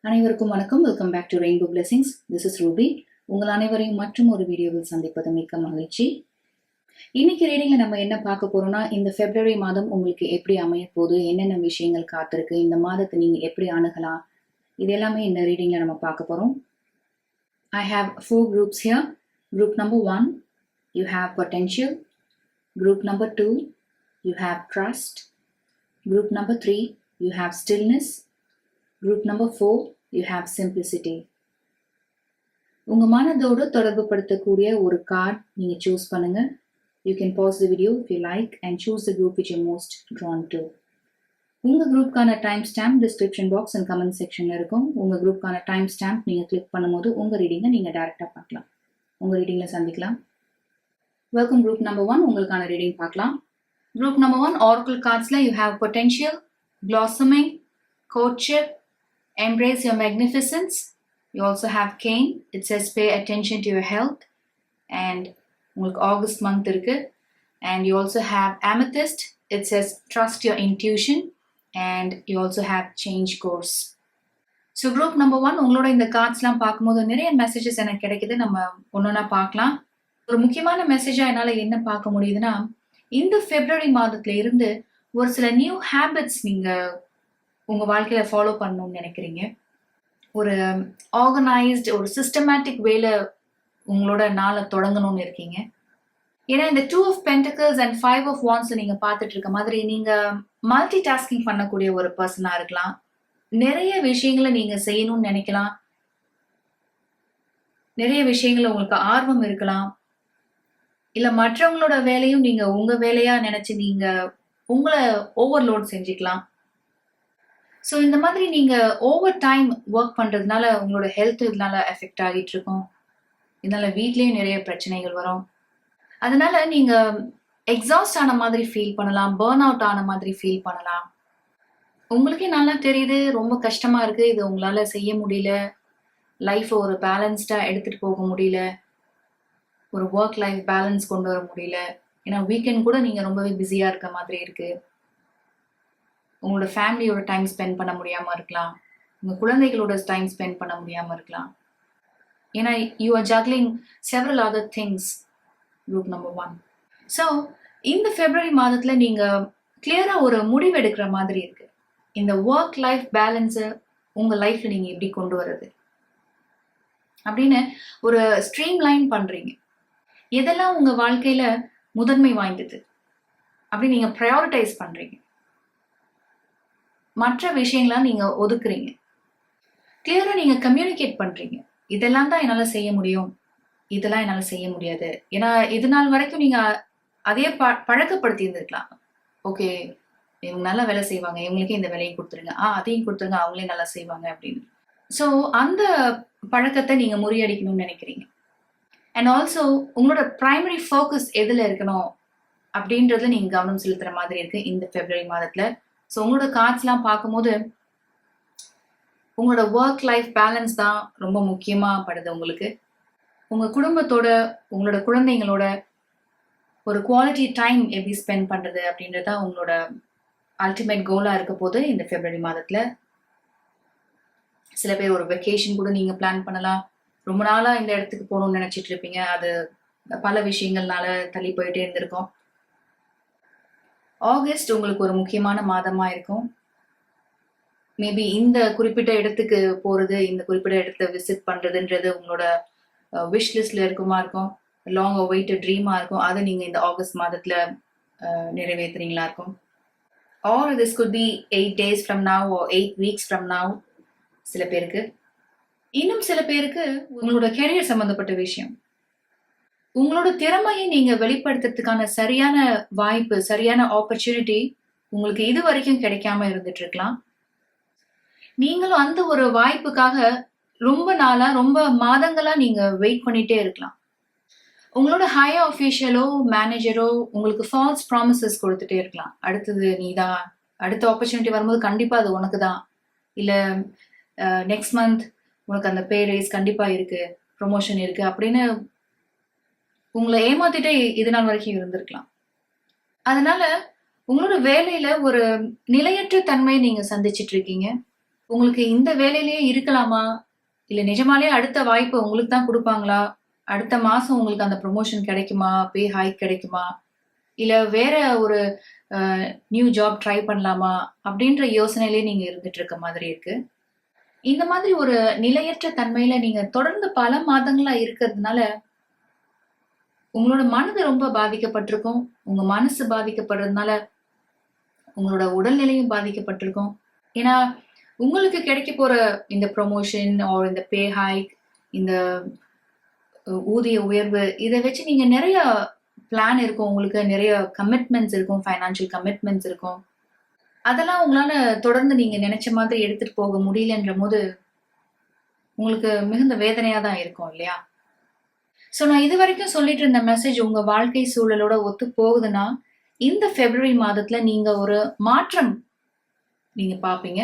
அனைவருக்கும் வணக்கம். Welcome back to rainbow blessings. This is Ruby. உங்கள் அனைவரையும் மற்றும் ஒரு வீடியோவில் சந்திப்பது மிக்க மகிழ்ச்சி. இன்னைக்கு ரீடிங்ல நம்ம என்ன பார்க்க போறோம்னா, இந்த பிப்ரவரி மாதம் உங்களுக்கு எப்படி அமைய போகுது, என்னென்ன விஷயங்கள் காத்திருக்கு, இந்த மாதத்தை நீங்க எப்படி அணுகலாம், இது எல்லாமே இந்த ரீடிங்ல நம்ம பார்க்க போறோம். I have 4 groups here. Group number 1, you have potential. Group number 2, you have trust. Group number 3, you have stillness. Group number 4, you have simplicity. உங்க மனதோடு தொடர்பு படுத்தக்கூடிய ஒரு கார்டு நீங்க சூஸ் பண்ணுங்க. You can pause the video if you like and choose the group which you're most drawn to. உங்க குரூப்கான time stamp description box and comment செக்ஷன்ல இருக்கும். உங்க குரூப்கான டைம் ஸ்டாம்ப் நீங்க கிளிக் பண்ணும்போது உங்க ரீடிங்கை நீங்க டைரக்டா பார்க்கலாம். உங்க ரீடிங்ல சந்திக்கலாம். Welcome group number 1. உங்களுக்கான ரீடிங் பார்க்கலாம். குரூப் நம்பர் 1 ஆரக்கிள் கார்ட்ஸ்ல you have potential, blossoming, courtship, embrace your magnificence. You also have Cain. It says pay attention to your health. And உங்களுக்கு ஆகஸ்ட் மந்த் இருக்கு. And you also have Amethyst. It says trust your intuition. And you also have change course. So group number 1, உங்களோட இந்த கார்ட்ஸ்லாம் பார்க்கும்போது நிறைய messages எனக்கு கிடைக்குது. நம்ம ஒன்னொன்னா பார்க்கலாம். ஒரு முக்கியமான மெசேஜா என்னால என்ன பார்க்க முடியுதுன்னா, இந்த பிப்ரவரி மாதத்துல இருந்து ஒரு சில நியூ ஹேபிட்ஸ் நீங்க உங்க வாழ்க்கையில ஃபாலோ பண்ணணும்னு நினைக்கிறீங்க. ஒரு ஆர்கனைஸ்டு ஒரு சிஸ்டமேட்டிக் வேல உங்களோட நாளை தொடங்கணும்னு இருக்கீங்க. ஏன்னா இந்த 2 of Pentacles and 5 of Wands நீங்க பார்த்துட்டு இருக்க மாதிரி நீங்க மல்டி டாஸ்கிங் பண்ணக்கூடிய ஒரு பர்சனா இருக்கலாம். நிறைய விஷயங்களை நீங்க செய்யணும்னு நினைக்கலாம். நிறைய விஷயங்களை உங்களுக்கு ஆர்வம் இருக்கலாம். இல்ல மற்றவங்களோட வேலையும் நீங்க உங்க வேலையா நினைச்சு நீங்க உங்களை ஓவர்லோட் செஞ்சுக்கலாம். ஸோ இந்த மாதிரி நீங்க ஓவர் டைம் ஒர்க் பண்றதுனால உங்களோட ஹெல்த் இதனால எஃபெக்ட் ஆகிட்டு இருக்கும். இதனால வீட்லயும் நிறைய பிரச்சனைகள் வரும். அதனால நீங்க எக்ஸாஸ்ட் ஆன மாதிரி ஃபீல் பண்ணலாம், பர்ன் அவுட் ஆன மாதிரி ஃபீல் பண்ணலாம். உங்களுக்கே நல்லா தெரியுது, ரொம்ப கஷ்டமா இருக்கு, இது உங்களால செய்ய முடியல, லைஃப் ஒரு பேலன்ஸ்டா எடுத்துட்டு போக முடியல, ஒரு ஒர்க் லைஃப் பேலன்ஸ் கொண்டு வர முடியல. ஏன்னா வீக்கெண்ட் கூட நீங்க ரொம்பவே பிஸியா இருக்க மாதிரி இருக்கு. உங்களோட ஃபேமிலியோட டைம் ஸ்பெண்ட் பண்ண முடியாம இருக்கலாம். உங்க குழந்தைகளோட டைம் ஸ்பெண்ட் பண்ண முடியாம இருக்கலாம். ஏன்னா you are juggling several other things. Group number 1. So இந்த பிப்ரவரி மாதத்துல நீங்க கிளியரா ஒரு முடிவு எடுக்கிற மாதிரி இருக்கு. இந்த ஒர்க் லைஃப் பேலன்ஸை உங்க லைஃப்ல நீங்க எப்படி கொண்டு வர்றது அப்படின்னு ஒரு ஸ்ட்ரீம் லைன் பண்றீங்க. எதெல்லாம் உங்க வாழ்க்கையில முதன்மை வாய்ந்தது அப்படி நீங்க ப்ரையாரிட்டைஸ் பண்றீங்க. மற்ற விஷயங்களா நீங்க ஒதுக்குறீங்க. கிளியரா நீங்க கம்யூனிகேட் பண்றீங்க. இதெல்லாம் தான் என்னால செய்ய முடியும், இதெல்லாம் என்னால செய்ய முடியாது. ஏன்னா இது நாள் வரைக்கும் நீங்க அதே பழக்கப்படுத்தி இருந்திருக்கலாம். ஓகே, இவங்க நல்லா வேலை செய்வாங்க, இவங்களுக்கே இந்த வேலையை கொடுத்துருங்க, அதையும் கொடுத்துருங்க, அவங்களே நல்லா செய்வாங்க அப்படின்னு. ஸோ அந்த பழக்கத்தை நீங்க முறியடிக்கணும்னு நினைக்கிறீங்க. அண்ட் ஆல்சோ உங்களோட பிரைமரி ஃபோக்கஸ் எதுல இருக்கணும் அப்படின்றதுல நீங்க கவனம் செலுத்துற மாதிரி இருக்கு இந்த பிப்ரவரி மாதத்துல. ஸோ உங்களோட கார்ட்ஸ்லாம் பார்க்கும்போது உங்களோட ஒர்க் லைஃப் பேலன்ஸ் தான் ரொம்ப முக்கியமா படுது உங்களுக்கு. உங்க குடும்பத்தோட உங்களோட குழந்தைங்களோட ஒரு குவாலிட்டி டைம் எப்படி ஸ்பெண்ட் பண்றது அப்படின்றதா உங்களோட அல்டிமேட் கோலா இருக்க போது இந்த பிப்ரவரி மாதத்துல. சில பேர் ஒரு வெக்கேஷன் கூட நீங்க பிளான் பண்ணலாம். ரொம்ப நாளா இந்த இடத்துக்கு போகணும்னு நினைச்சிட்டு இருப்பீங்க, அது பல விஷயங்கள்னால தள்ளி போயிட்டே இருந்திருக்கும். ஆகஸ்ட் உங்களுக்கு ஒரு முக்கியமான மாதமா இருக்கும். மேபி இந்த குறிப்பிட்ட இடத்துக்கு போறது, இந்த குறிப்பிட்ட இடத்த விசிட் பண்றதுன்றது உங்களோட விஷ் லிஸ்ட்ல இருக்கும். லாங் அவைட்டட் ட்ரீமா இருக்கும். அதை நீங்க இந்த ஆகஸ்ட் மாதத்துல நிறைவேற்றுறீங்களா இருக்கும். Are this good be 8 days from now or 8 weeks from now. சில பேருக்கு, இன்னும் சில பேருக்கு உங்களோட கெரியர் சம்பந்தப்பட்ட விஷயம், உங்களோட திறமையை நீங்க வெளிப்படுத்துறதுக்கான சரியான வாய்ப்பு, சரியான ஆப்பர்ச்சுனிட்டி உங்களுக்கு இது வரைக்கும் கிடைக்காம இருந்துட்டு இருக்கலாம். நீங்களும் அந்த ஒரு வாய்ப்புக்காக ரொம்ப நாளா, ரொம்ப மாதங்களா நீங்க வெயிட் பண்ணிட்டே இருக்கலாம். உங்களோட ஹையர் ஆஃபீஷியலோ மேனேஜரோ உங்களுக்கு ஃபால்ஸ் ப்ராமிசஸ் கொடுத்துட்டே இருக்கலாம். அடுத்தது நீதான், அடுத்த ஆப்பர்ச்சுனிட்டி வரும்போது கண்டிப்பா அது உனக்கு தான், இல்ல நெக்ஸ்ட் மந்த் உனக்கு அந்த பே ரைஸ் கண்டிப்பா இருக்கு, ப்ரொமோஷன் இருக்கு அப்படின்னு உங்களை ஏமாத்திட்டே இது நாள் வரைக்கும் இருந்திருக்கலாம். அதனால உங்களோட வேலையில ஒரு நிலையற்ற தன்மையை நீங்க சந்திச்சிட்டு இருக்கீங்க. உங்களுக்கு இந்த வேலையிலேயே இருக்கலாமா, இல்ல நிஜமாலே அடுத்த வாய்ப்பு உங்களுக்கு தான் கொடுப்பாங்களா, அடுத்த மாசம் உங்களுக்கு அந்த ப்ரொமோஷன் கிடைக்குமா, பே ஹைக் கிடைக்குமா, இல்ல வேற ஒரு நியூ ஜாப் ட்ரை பண்ணலாமா அப்படின்ற யோசனையிலே நீங்க இருந்துட்டு இருக்க மாதிரி இருக்கு. இந்த மாதிரி ஒரு நிலையற்ற தன்மையில நீங்க தொடர்ந்து பல மாதங்களா இருக்கிறதுனால உங்களோட மனது ரொம்ப பாதிக்கப்பட்டிருக்கும். உங்க மனசு பாதிக்கப்படுறதுனால உங்களோட உடல்நிலையும் பாதிக்கப்பட்டிருக்கும். ஏன்னா உங்களுக்கு கிடைக்க போற இந்த ப்ரொமோஷன் ஆர் இந்த பே ஹைக், இந்த ஊதிய உயர்வு, இதை வச்சு நீங்க நிறைய பிளான் இருக்கும், உங்களுக்கு நிறைய கமிட்மெண்ட்ஸ் இருக்கும், ஃபைனான்சியல் கமிட்மெண்ட்ஸ் இருக்கும். அதெல்லாம் உங்களால தொடர்ந்து நீங்க நினைச்ச மாதிரி எடுத்துட்டு போக முடியலன்ற போது உங்களுக்கு மிகுந்த வேதனையா தான் இருக்கும் இல்லையா? ஸோ நான் இது வரைக்கும் சொல்லிட்டு இருந்த மெசேஜ் உங்க வாழ்க்கை சூழலோட ஒத்து போகுதுன்னா இந்த பிப்ரவரி மாதத்துல நீங்க ஒரு மாற்றம் நீங்க பாப்பீங்க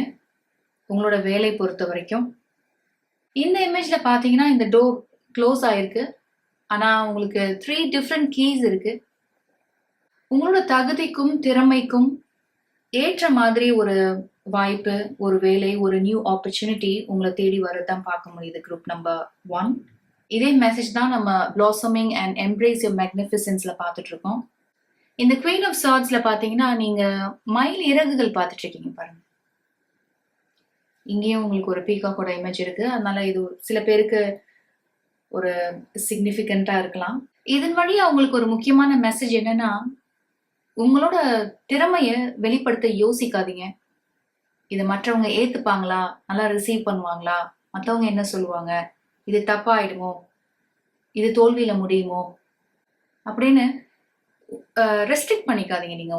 உங்களோட வேலை பொறுத்த வரைக்கும். இந்த இமேஜ்ல பாத்தீங்கன்னா இந்த டோர் க்ளோஸ் ஆயிருக்கு. ஆனா உங்களுக்கு 3 டிஃப்ரெண்ட் கீஸ் இருக்கு. உங்களோட தகுதிக்கும் திறமைக்கும் ஏற்ற மாதிரி ஒரு வாய்ப்பு, ஒரு வேலை, ஒரு நியூ ஆப்பர்ச்சுனிட்டி உங்களை தேடி வரதான் பார்க்க முடியுது குரூப் நம்பர் 1. இதே மெசேஜ் தான் நம்ம பிளாசமிங் அண்ட் எம்ப்ரேஸ் யுவர் மேக்னிஃபிசன்ஸ்ல பார்த்துட்டு இருக்கோம். இந்த குவீன் ஆஃப் சார்ட்ஸ்ல பாத்தீங்கன்னா நீங்க மயில் இறகுகள் பார்த்துட்டு இருக்கீங்க பாருங்க. இங்கேயும் உங்களுக்கு ஒரு பீகாக்கோட இமேஜ் இருக்கு. அதனால இது சில பேருக்கு ஒரு சிக்னிஃபிகண்டா இருக்கலாம். இதன் வழியா உங்களுக்கு ஒரு முக்கியமான மெசேஜ் என்னன்னா, உங்களோட திறமைய வெளிப்படுத்த யோசிக்காதீங்க. இதை மற்றவங்க ஏத்துப்பாங்களா, நல்லா ரிசீவ் பண்ணுவாங்களா, மற்றவங்க என்ன சொல்லுவாங்க, இது தப்பாயிடுமோ, இது தோல்வியில முடியுமோ அப்படின்னு ரெஸ்ட்ரிக்ட் பண்ணிக்காதீங்க. நீங்க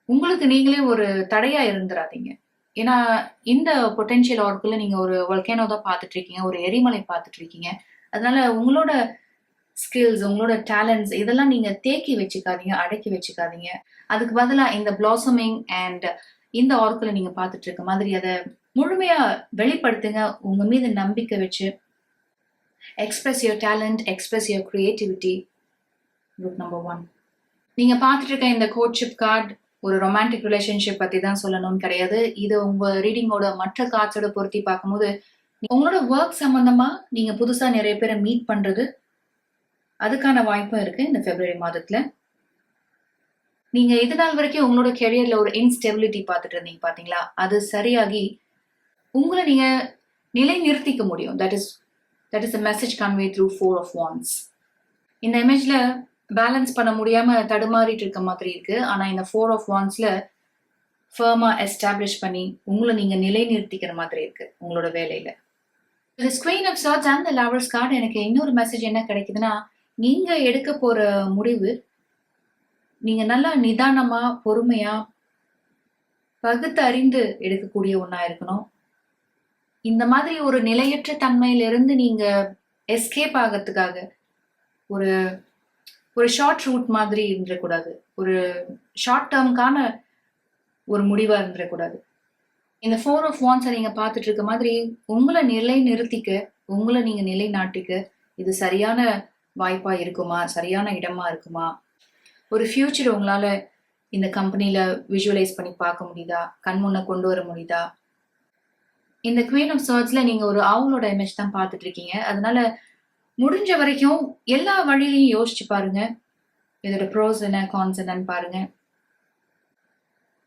உங்களுக்கு நீங்களே ஒரு தடையா இருந்துடாதீங்க. ஏன்னா இந்த பொட்டென்ஷியல் ஆர்க்குள்ள நீங்க ஒரு வல்கேனோ தான் பார்த்துட்டு இருக்கீங்க, ஒரு எரிமலை பார்த்துட்டு இருக்கீங்க. அதனால உங்களோட ஸ்கில்ஸ், உங்களோட டேலண்ட்ஸ் இதெல்லாம் நீங்க தேக்கி வச்சுக்காதீங்க, அடக்கி வச்சுக்காதீங்க. அதுக்கு பதிலா இந்த பிளாசமிங் அண்ட் இந்த ஆர்க்குல நீங்க பார்த்துட்டு இருக்க மாதிரி அதை முழுமையா வெளிப்படுத்துங்க. உங்க மீது நம்பிக்கை வச்சு express your talent, express your creativity. Group number 1 நீங்க பார்த்துட்டு இருக்க இந்த கோட்ஷிப் கார்டு ஒரு ரொமான்டிக் ரிலேஷன்ஷிப் பத்தி தான் சொல்லணும்னு கிடையாது. இது உங்க ரீடிங்கோட மற்ற கார்ட்ஸோட பொருத்தி பார்க்கும்போது உங்களோட ஒர்க் சம்பந்தமா நீங்க புதுசா நிறைய பேரை மீட் பண்றது, அதுக்கான வாய்ப்பும் இருக்கு இந்த பிப்ரவரி மாதத்துல. நீங்க இது நாள் வரைக்கும் உங்களோட கெரியர்ல ஒரு இன்ஸ்டெபிலிட்டி பார்த்துட்டு இருந்தீங்க பாத்தீங்களா, அது சரியாகி உங்களை நீங்க நிலை நிறுத்திக்க முடியும். That is a message conveyed through 4 of wands. இந்த இமேஜ்ல பேலன்ஸ் பண்ண முடியாம தடுமாறிட்டு இருக்க மாதிரி இருக்கு. ஆனா இந்த 4 of wandsல ஃபர்மா எஸ்டாப்ளிஷ் பண்ணி உங்களை நீங்க நிலை நிறுத்திக்கிற மாதிரி இருக்கு உங்களோட வேலையில. இந்த queen of swords and the lovers card எனக்கு இன்னொரு மெசேஜ் என்ன கிடைக்குதுன்னா, நீங்க எடுக்க போற முடிவு நீங்க நல்லா நிதானமா, பொறுமையா, பகுத்து அறிந்து எடுக்கக்கூடிய ஒண்ணா இருக்கணும். இந்த மாதிரி ஒரு நிலையற்ற தன்மையிலிருந்து நீங்க எஸ்கேப் ஆகிறதுக்காக ஒரு ஷார்ட் ரூட் மாதிரி இருந்துடக்கூடாது. ஒரு ஷார்ட் டேர்முக்கான ஒரு முடிவா இருந்துடக்கூடாது. இந்த 4 of wands நீங்க பார்த்துட்டு இருக்க மாதிரி உங்களை நிலை நிறுத்திக்க, உங்களை நீங்க நிலை நாட்டிக்க இது சரியான வாய்ப்பா இருக்குமா, சரியான இடமா இருக்குமா, ஒரு ஃபியூச்சர் உங்களால இந்த கம்பெனில விஷுவலைஸ் பண்ணி பார்க்க முடியுதா, கண் முன்ன கொண்டு வர முடியுதா. இந்த குவீன் ஆஃப் சார்ட்ஸ்ல நீங்க ஒரு ஆவலோட இமேஜ் தான் பார்த்துட்டு இருக்கீங்க. அதனால முடிஞ்ச வரைக்கும் எல்லா வழியிலையும் யோசிச்சு பாருங்க. இதோட ப்ரோஸ் என்ன, கான்ஸ் என்னன்னு பாருங்க.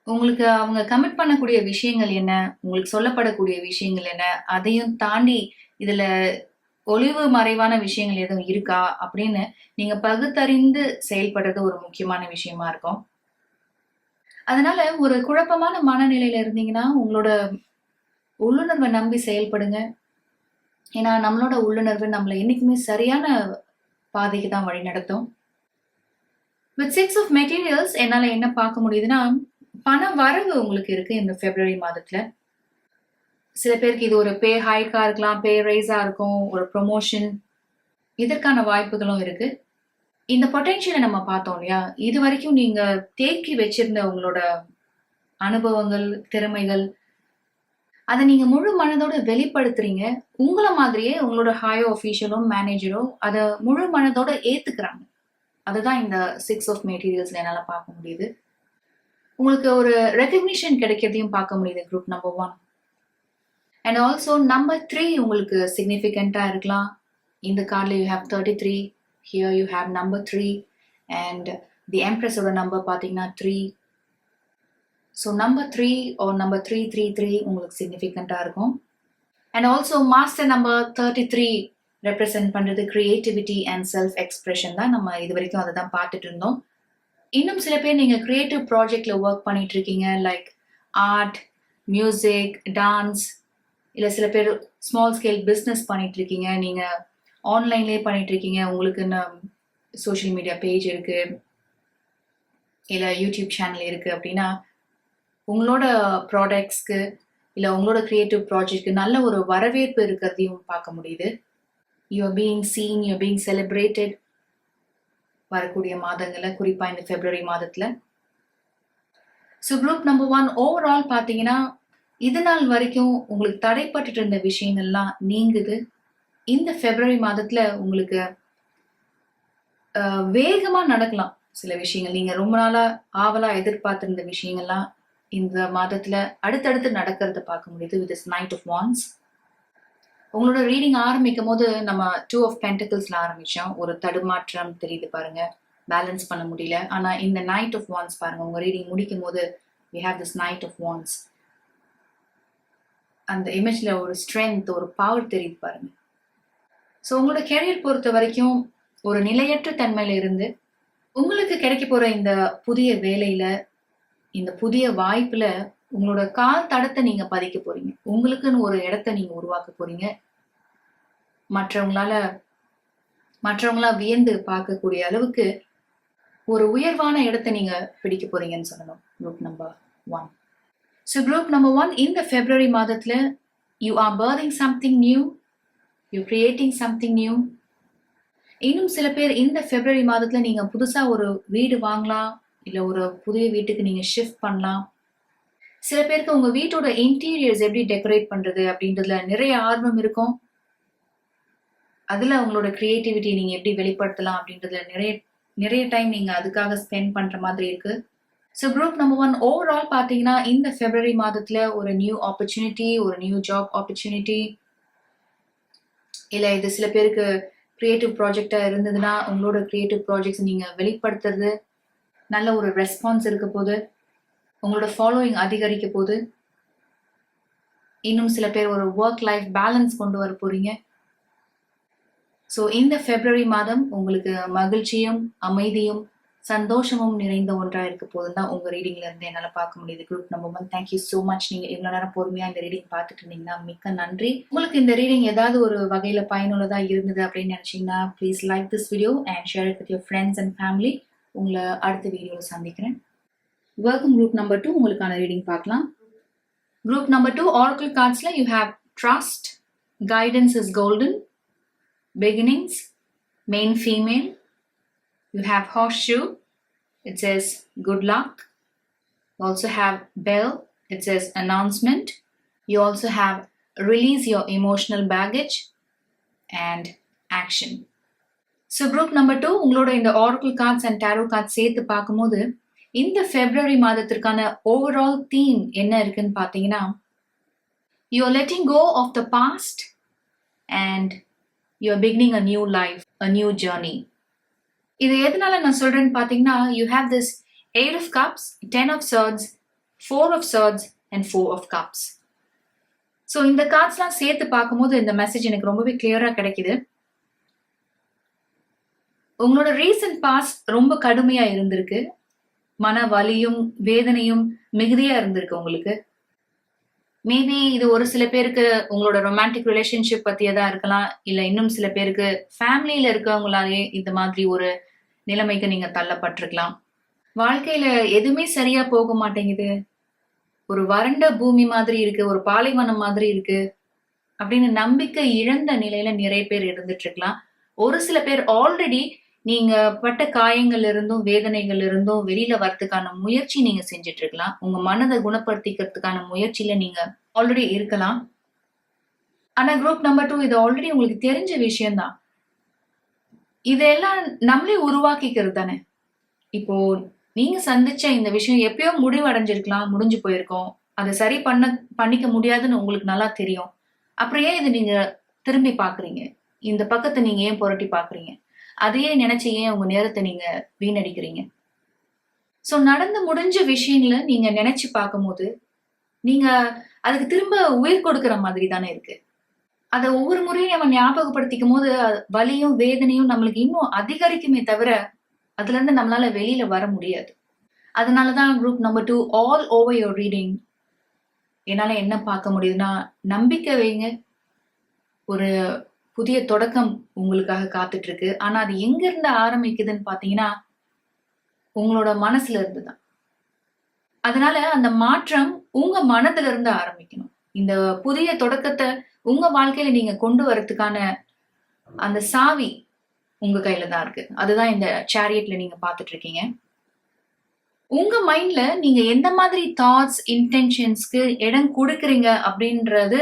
உங்களுக்கு அவங்க கமிட் பண்ணக்கூடிய விஷயங்கள் என்ன, உங்களுக்கு சொல்லப்படக்கூடிய விஷயங்கள் என்ன, அதையும் தாண்டி இதுல ஒளிவு மறைவான விஷயங்கள் எதுவும் இருக்கா அப்படின்னு நீங்க பகுத்தறிந்து செயல்படுறது ஒரு முக்கியமான விஷயமா இருக்கும். அதனால ஒரு குழப்பமான மனநிலையில இருந்தீங்கன்னா உங்களோட உள்ளுணர்வை நம்பி செயல்படுங்க. ஏன்னா நம்மளோட உள்ளுணர்வு நம்மளை என்னைக்குமே சரியான பாதைக்கு தான் வழி நடத்தும். வித் 6 of materials என்னால என்ன பார்க்க முடியுதுன்னா, பண வரவு உங்களுக்கு இருக்கு இந்த பிப்ரவரி மாதத்துல. சில பேருக்கு இது ஒரு பே ஹைக்கா இருக்கலாம், பே ரைஸா இருக்கும், ஒரு ப்ரொமோஷன், இதற்கான வாய்ப்புகளும் இருக்கு. இந்த பொட்டென்ஷியலை நம்ம பார்த்தோம் இல்லையா, இது வரைக்கும் நீங்க தேக்கி வச்சிருந்த உங்களோட அனுபவங்கள், திறமைகள், அதை நீங்க முழு மனதோட வெளிப்படுத்துறீங்க. உங்களை மாதிரியே உங்களோட ஹையர் ஆஃபீஷியலும் மேனேஜரும் அதை முழு மனதோட ஏத்துக்கிறாங்க. அதுதான் இந்த 6 of materials என்னால பார்க்க முடியுது. உங்களுக்கு ஒரு ரெகக்னிஷன் கிடைக்கிறதையும் பார்க்க முடியுது group number 1. And also number 3 உங்களுக்கு சிக்னிஃபிகண்ட்டாக இருக்கலாம். இந்த கார்டில் you have 33, here you have number 3 and the எம்ப்ரஸோட நம்பர் பார்த்தீங்கன்னா 3. ஸோ நம்பர் 3 or நம்பர் 333 உங்களுக்கு சிக்னிஃபிகண்ட்டாக இருக்கும். And also master number 33 represent பண்ணுறது கிரியேட்டிவிட்டி அண்ட் செல்ஃப் எக்ஸ்பிரஷன் தான். நம்ம இது வரைக்கும் அதை தான் பார்த்துட்டு இருந்தோம். இன்னும் சில பேர் நீங்கள் கிரியேட்டிவ் ப்ராஜெக்டில் ஒர்க் பண்ணிட்டு இருக்கீங்க, லைக் ஆர்ட், மியூசிக், டான்ஸ், இல்லை சில பேர் ஸ்மால் ஸ்கேல் பிஸ்னஸ் பண்ணிட்டு இருக்கீங்க, நீங்கள் ஆன்லைன்லேயே பண்ணிட்டு இருக்கீங்க, உங்களுக்குன்னு சோஷியல் மீடியா பேஜ் இருக்குது இல்லை யூடியூப் சேனல் இருக்குது அப்படின்னா உங்களோட ப்ராடக்ட்ஸ்க்கு இல்லை உங்களோட கிரியேட்டிவ் ப்ராஜெக்ட்க்கு நல்ல ஒரு வரவேற்பு இருக்கிறதையும் பார்க்க முடியுது. You are being scene, you are being celebrated வரக்கூடிய மாதங்களில், குறிப்பாக இந்த பிப்ரவரி மாதத்தில். ஸோ குரூப் நம்பர் 1 ஓவரால் பார்த்தீங்கன்னா இது நாள் வரைக்கும் உங்களுக்கு தடைப்பட்டு இருந்த விஷயங்கள்லாம் நீங்குது. இந்த பிப்ரவரி மாதத்தில் உங்களுக்கு வேகமாக நடக்கலாம் சில விஷயங்கள். நீங்கள் ரொம்ப நாளாக ஆவலாக எதிர்பார்த்திருந்த விஷயங்கள்லாம் இந்த மாதத்துல அடுத்தடுத்து நடக்கிறத பார்க்க முடியுது with this knight of wands. உங்களோட ரீடிங் ஆரம்பிக்கும் போது நம்ம 2 of Pentaclesல ஆரம்பிச்சோம். ஒரு தடுமாற்றம் தெரியுது பாருங்க, பேலன்ஸ் பண்ண முடியல. ஆனா இந்த நைட் ஆஃப் வான்ஸ் பாருங்க, உங்க ரீடிங் முடிக்கும் போது we have this night of wands. அந்த இமேஜ்ல ஒரு ஸ்ட்ரென்த், ஒரு பவர் தெரியுது பாருங்க. ஸோ உங்களோட கெரியர் பொறுத்த வரைக்கும் ஒரு நிலையற்ற தன்மையில இருந்து உங்களுக்கு கிடைக்க போற இந்த புதிய வேலையில, இந்த புதிய வாய்ப்புல உங்களோட கால் தடத்தை நீங்க பதிக்க போறீங்க. உங்களுக்குன்னு ஒரு இடத்த நீங்க உருவாக்க போறீங்க. மற்றவங்களா வியந்து பார்க்கக்கூடிய அளவுக்கு ஒரு உயர்வான இடத்தை நீங்க பிடிக்க போறீங்கன்னு சொல்லணும். Group number 1. So group number 1 இந்த பிப்ரவரி மாதத்துல you are birthing something new, you creating something new. இன்னும் சில பேர் இந்த பிப்ரவரி மாதத்துல நீங்க புதுசா ஒரு வீடு வாங்கலாம், இல்லை ஒரு புதிய வீட்டுக்கு நீங்க ஷிஃப்ட் பண்ணலாம். சில பேருக்கு உங்க வீட்டோட இன்டீரியர்ஸ் எப்படி டெக்கரேட் பண்றது அப்படின்றதுல நிறைய ஆர்வம் இருக்கும். அதுல உங்களோட கிரியேட்டிவிட்டி நீங்க எப்படி வெளிப்படுத்தலாம் அப்படின்றதுல நிறைய டைம் நீங்க அதுக்காக ஸ்பெண்ட் பண்ற மாதிரி இருக்கு. ஸோ குரூப் நம்பர் 1 ஓவரால் பார்த்தீங்கன்னா இந்த பிப்ரவரி மாதத்துல ஒரு நியூ ஆப்பர்ச்சுனிட்டி, ஒரு நியூ ஜாப் ஆப்பர்ச்சுனிட்டி, இல்லை இது சில பேருக்கு கிரியேட்டிவ் ப்ராஜெக்டா இருந்ததுன்னா உங்களோட கிரியேட்டிவ் ப்ராஜெக்ட்ஸ் நீங்க வெளிப்படுத்துறது நல்ல ஒரு ரெஸ்பான்ஸ் இருக்க போது, உங்களோட ஃபாலோயிங் அதிகரிக்க போது. இன்னும் சில பேர் ஒரு ஒர்க் லைஃப் பேலன்ஸ் கொண்டு வர போறீங்க. ஸோ இந்த பிப்ரவரி மாதம் உங்களுக்கு மகிழ்ச்சியும் அமைதியும் சந்தோஷமும் நிறைந்த ஒன்றா இருக்க போதுன்னு தான் உங்க ரீடிங்ல இருந்து என்னால பார்க்க முடியுது. Group number 1 thank you so much. நீங்க இவ்வளவு நேரம் பொறுமையா இந்த ரீடிங் பார்த்துட்டு இருந்தீங்கன்னா மிக்க நன்றி. உங்களுக்கு இந்த ரீடிங் ஏதாவது ஒரு வகையில பயனுள்ளதா இருந்தது அப்படின்னு நினைச்சீங்கன்னா please like this video and share it with your friends and family. உங்களை அடுத்த வீடியோவில் சந்திக்கிறேன். வெல்கம் குரூப் நம்பர் 2 உங்களுக்கான ரீடிங் பார்க்கலாம். குரூப் நம்பர் 2 ஆரக்கிள் கார்ட்ஸ்ல you have trust, guidance is golden, beginnings, main female. You have horseshoe, it says good luck. You also have bell, it says announcement. You also have release your emotional baggage and action. So group number 2 உங்களோட இந்த oracle cards and tarot cards சேர்த்து பார்க்கும்போது இந்த பிப்ரவரி மாதத்திற்கான overall theme என்ன இருக்குன்னு பார்த்தீங்கன்னா, you are letting go of the past and you are beginning a new life, a new journey. இது எதனால நான் சொல்றேன்னு பார்த்தீங்கன்னா, you have this 8 of cups, 10 of swords, 4 of swords and 4 of cups. So இந்த கார்ட்ஸ்லாம் சேர்த்து பார்க்கும்போது இந்த மெசேஜ் எனக்கு ரொம்பவே கிளியரா கிடைக்குது. உங்களோட ரீசன்ட் பாஸ்ட் ரொம்ப கடுமையா இருந்திருக்கு, மன வலியும் வேதனையும் மிகுதியா இருந்திருக்கு உங்களுக்கு. மேபி இது ஒரு சில பேருக்கு உங்களோட ரொமான்டிக் ரிலேஷன்ஷிப் பத்தியதா இருக்கலாம், இல்ல இன்னும் சில பேருக்கு ஃபேமிலியில இருக்கவங்களாலே இந்த மாதிரி ஒரு நிலைமைக்கு நீங்க தள்ளப்பட்டிருக்கலாம். வாழ்க்கையில எதுவுமே சரியா போக மாட்டேங்குது, ஒரு வறண்ட பூமி மாதிரி இருக்கு, ஒரு பாலைவனம் மாதிரி இருக்கு அப்படின்னு நம்பிக்கை இழந்த நிலையில நிறைய பேர் இருந்துட்டு இருக்கலாம். ஒரு சில பேர் ஆல்ரெடி நீங்க பட்ட காயங்கள் இருந்தும் வேதனைகள் இருந்தும் வெளியில வரதுக்கான முயற்சி நீங்க செஞ்சுட்டு இருக்கலாம். உங்க மனதை குணப்படுத்திக்கிறதுக்கான முயற்சியில நீங்க ஆல்ரெடி இருக்கலாம். ஆனா குரூப் நம்பர் 2 இது ஆல்ரெடி உங்களுக்கு தெரிஞ்ச விஷயம்தான். இதெல்லாம் நம்மளே உருவாக்கிக்கிறது தானே. இப்போ நீங்க சந்திச்ச இந்த விஷயம் எப்பயோ முடிவடைஞ்சிருக்கலாம், முடிஞ்சு போயிருக்கோம், அதை சரி பண்ணிக்க முடியாதுன்னு உங்களுக்கு நல்லா தெரியும். அப்படியே இது நீங்க திரும்பி பாக்குறீங்க, இந்த பக்கத்தை நீங்க ஏன் புரட்டி பாக்குறீங்க, அதையே நினைச்சு ஏன் உங்க நேரத்தை நீங்க வீணடிக்கிறீங்க? சோ நடந்து முடிஞ்ச விஷயங்களை நீங்க நினைச்சு பார்க்கும்போது நீங்க அதுக்கு திரும்ப உயிர் கொடுக்கிற மாதிரி தானே இருக்கு. அதை ஒவ்வொரு முறையும் நம்ம ஞாபகப்படுத்திக்கும் போது வலியும் வேதனையும் நம்மளுக்கு இன்னும் அதிகரிக்குமே தவிர அதுல இருந்து நம்மளால வெளியில வர முடியாது. அதனாலதான் group number 2, all over your reading. என்னால என்ன பார்க்க முடியுதுன்னா, நம்பிக்கை வைங்க, ஒரு புதிய தொடக்கம் உங்களுக்காக காத்துட்டு இருக்கு. ஆனா அது எங்க இருந்து ஆரம்பிக்குதுன்னு பாத்தீங்கன்னா உங்களோட மனசுல இருந்துதான். அதனால அந்த மாற்றம் உங்க மனதுல இருந்து ஆரம்பிக்கணும். இந்த புதிய தொடக்கத்தை உங்க வாழ்க்கையில நீங்க கொண்டு வரதுக்கான அந்த சாவி உங்க கையில தான் இருக்கு. அதுதான் இந்த சேரியட்ல நீங்க பாத்துட்டு இருக்கீங்க. உங்க மைண்ட்ல நீங்க எந்த மாதிரி தாட்ஸ், இன்டென்ஷன்ஸ்க்கு இடம் கொடுக்கறீங்க அப்படின்றது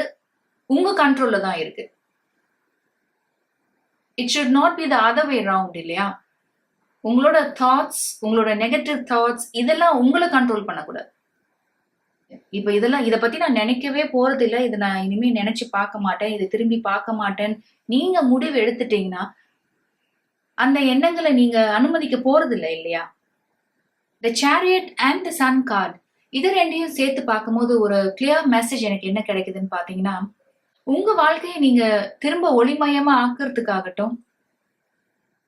உங்க கண்ட்ரோல்ல தான் இருக்கு. It should not be the other way round, இல்லையா? உங்களோட தாட்ஸ், உங்களோட நெகட்டிவ் தாட்ஸ் இதெல்லாம் உங்களை கண்ட்ரோல் பண்ணக்கூடாது. இப்ப இதெல்லாம் இதை பத்தி நான் நினைக்கவே போறது இல்லை, இதை நான் இனிமே நினைச்சு பார்க்க மாட்டேன், இதை திரும்பி பார்க்க மாட்டேன் நீங்க முடிவு எடுத்துட்டீங்கன்னா அந்த எண்ணங்களை நீங்க அனுமதிக்க போறது இல்லை, இல்லையா? The chariot and the sun card, இது ரெண்டையும் சேர்த்து பார்க்கும்போது ஒரு கிளியர் மெசேஜ் எனக்கு என்ன கிடைக்குதுன்னு பாத்தீங்கன்னா, உங்க வாழ்க்கையை நீங்க திரும்ப ஒளிமயமா ஆக்குறதுக்காகட்டும்,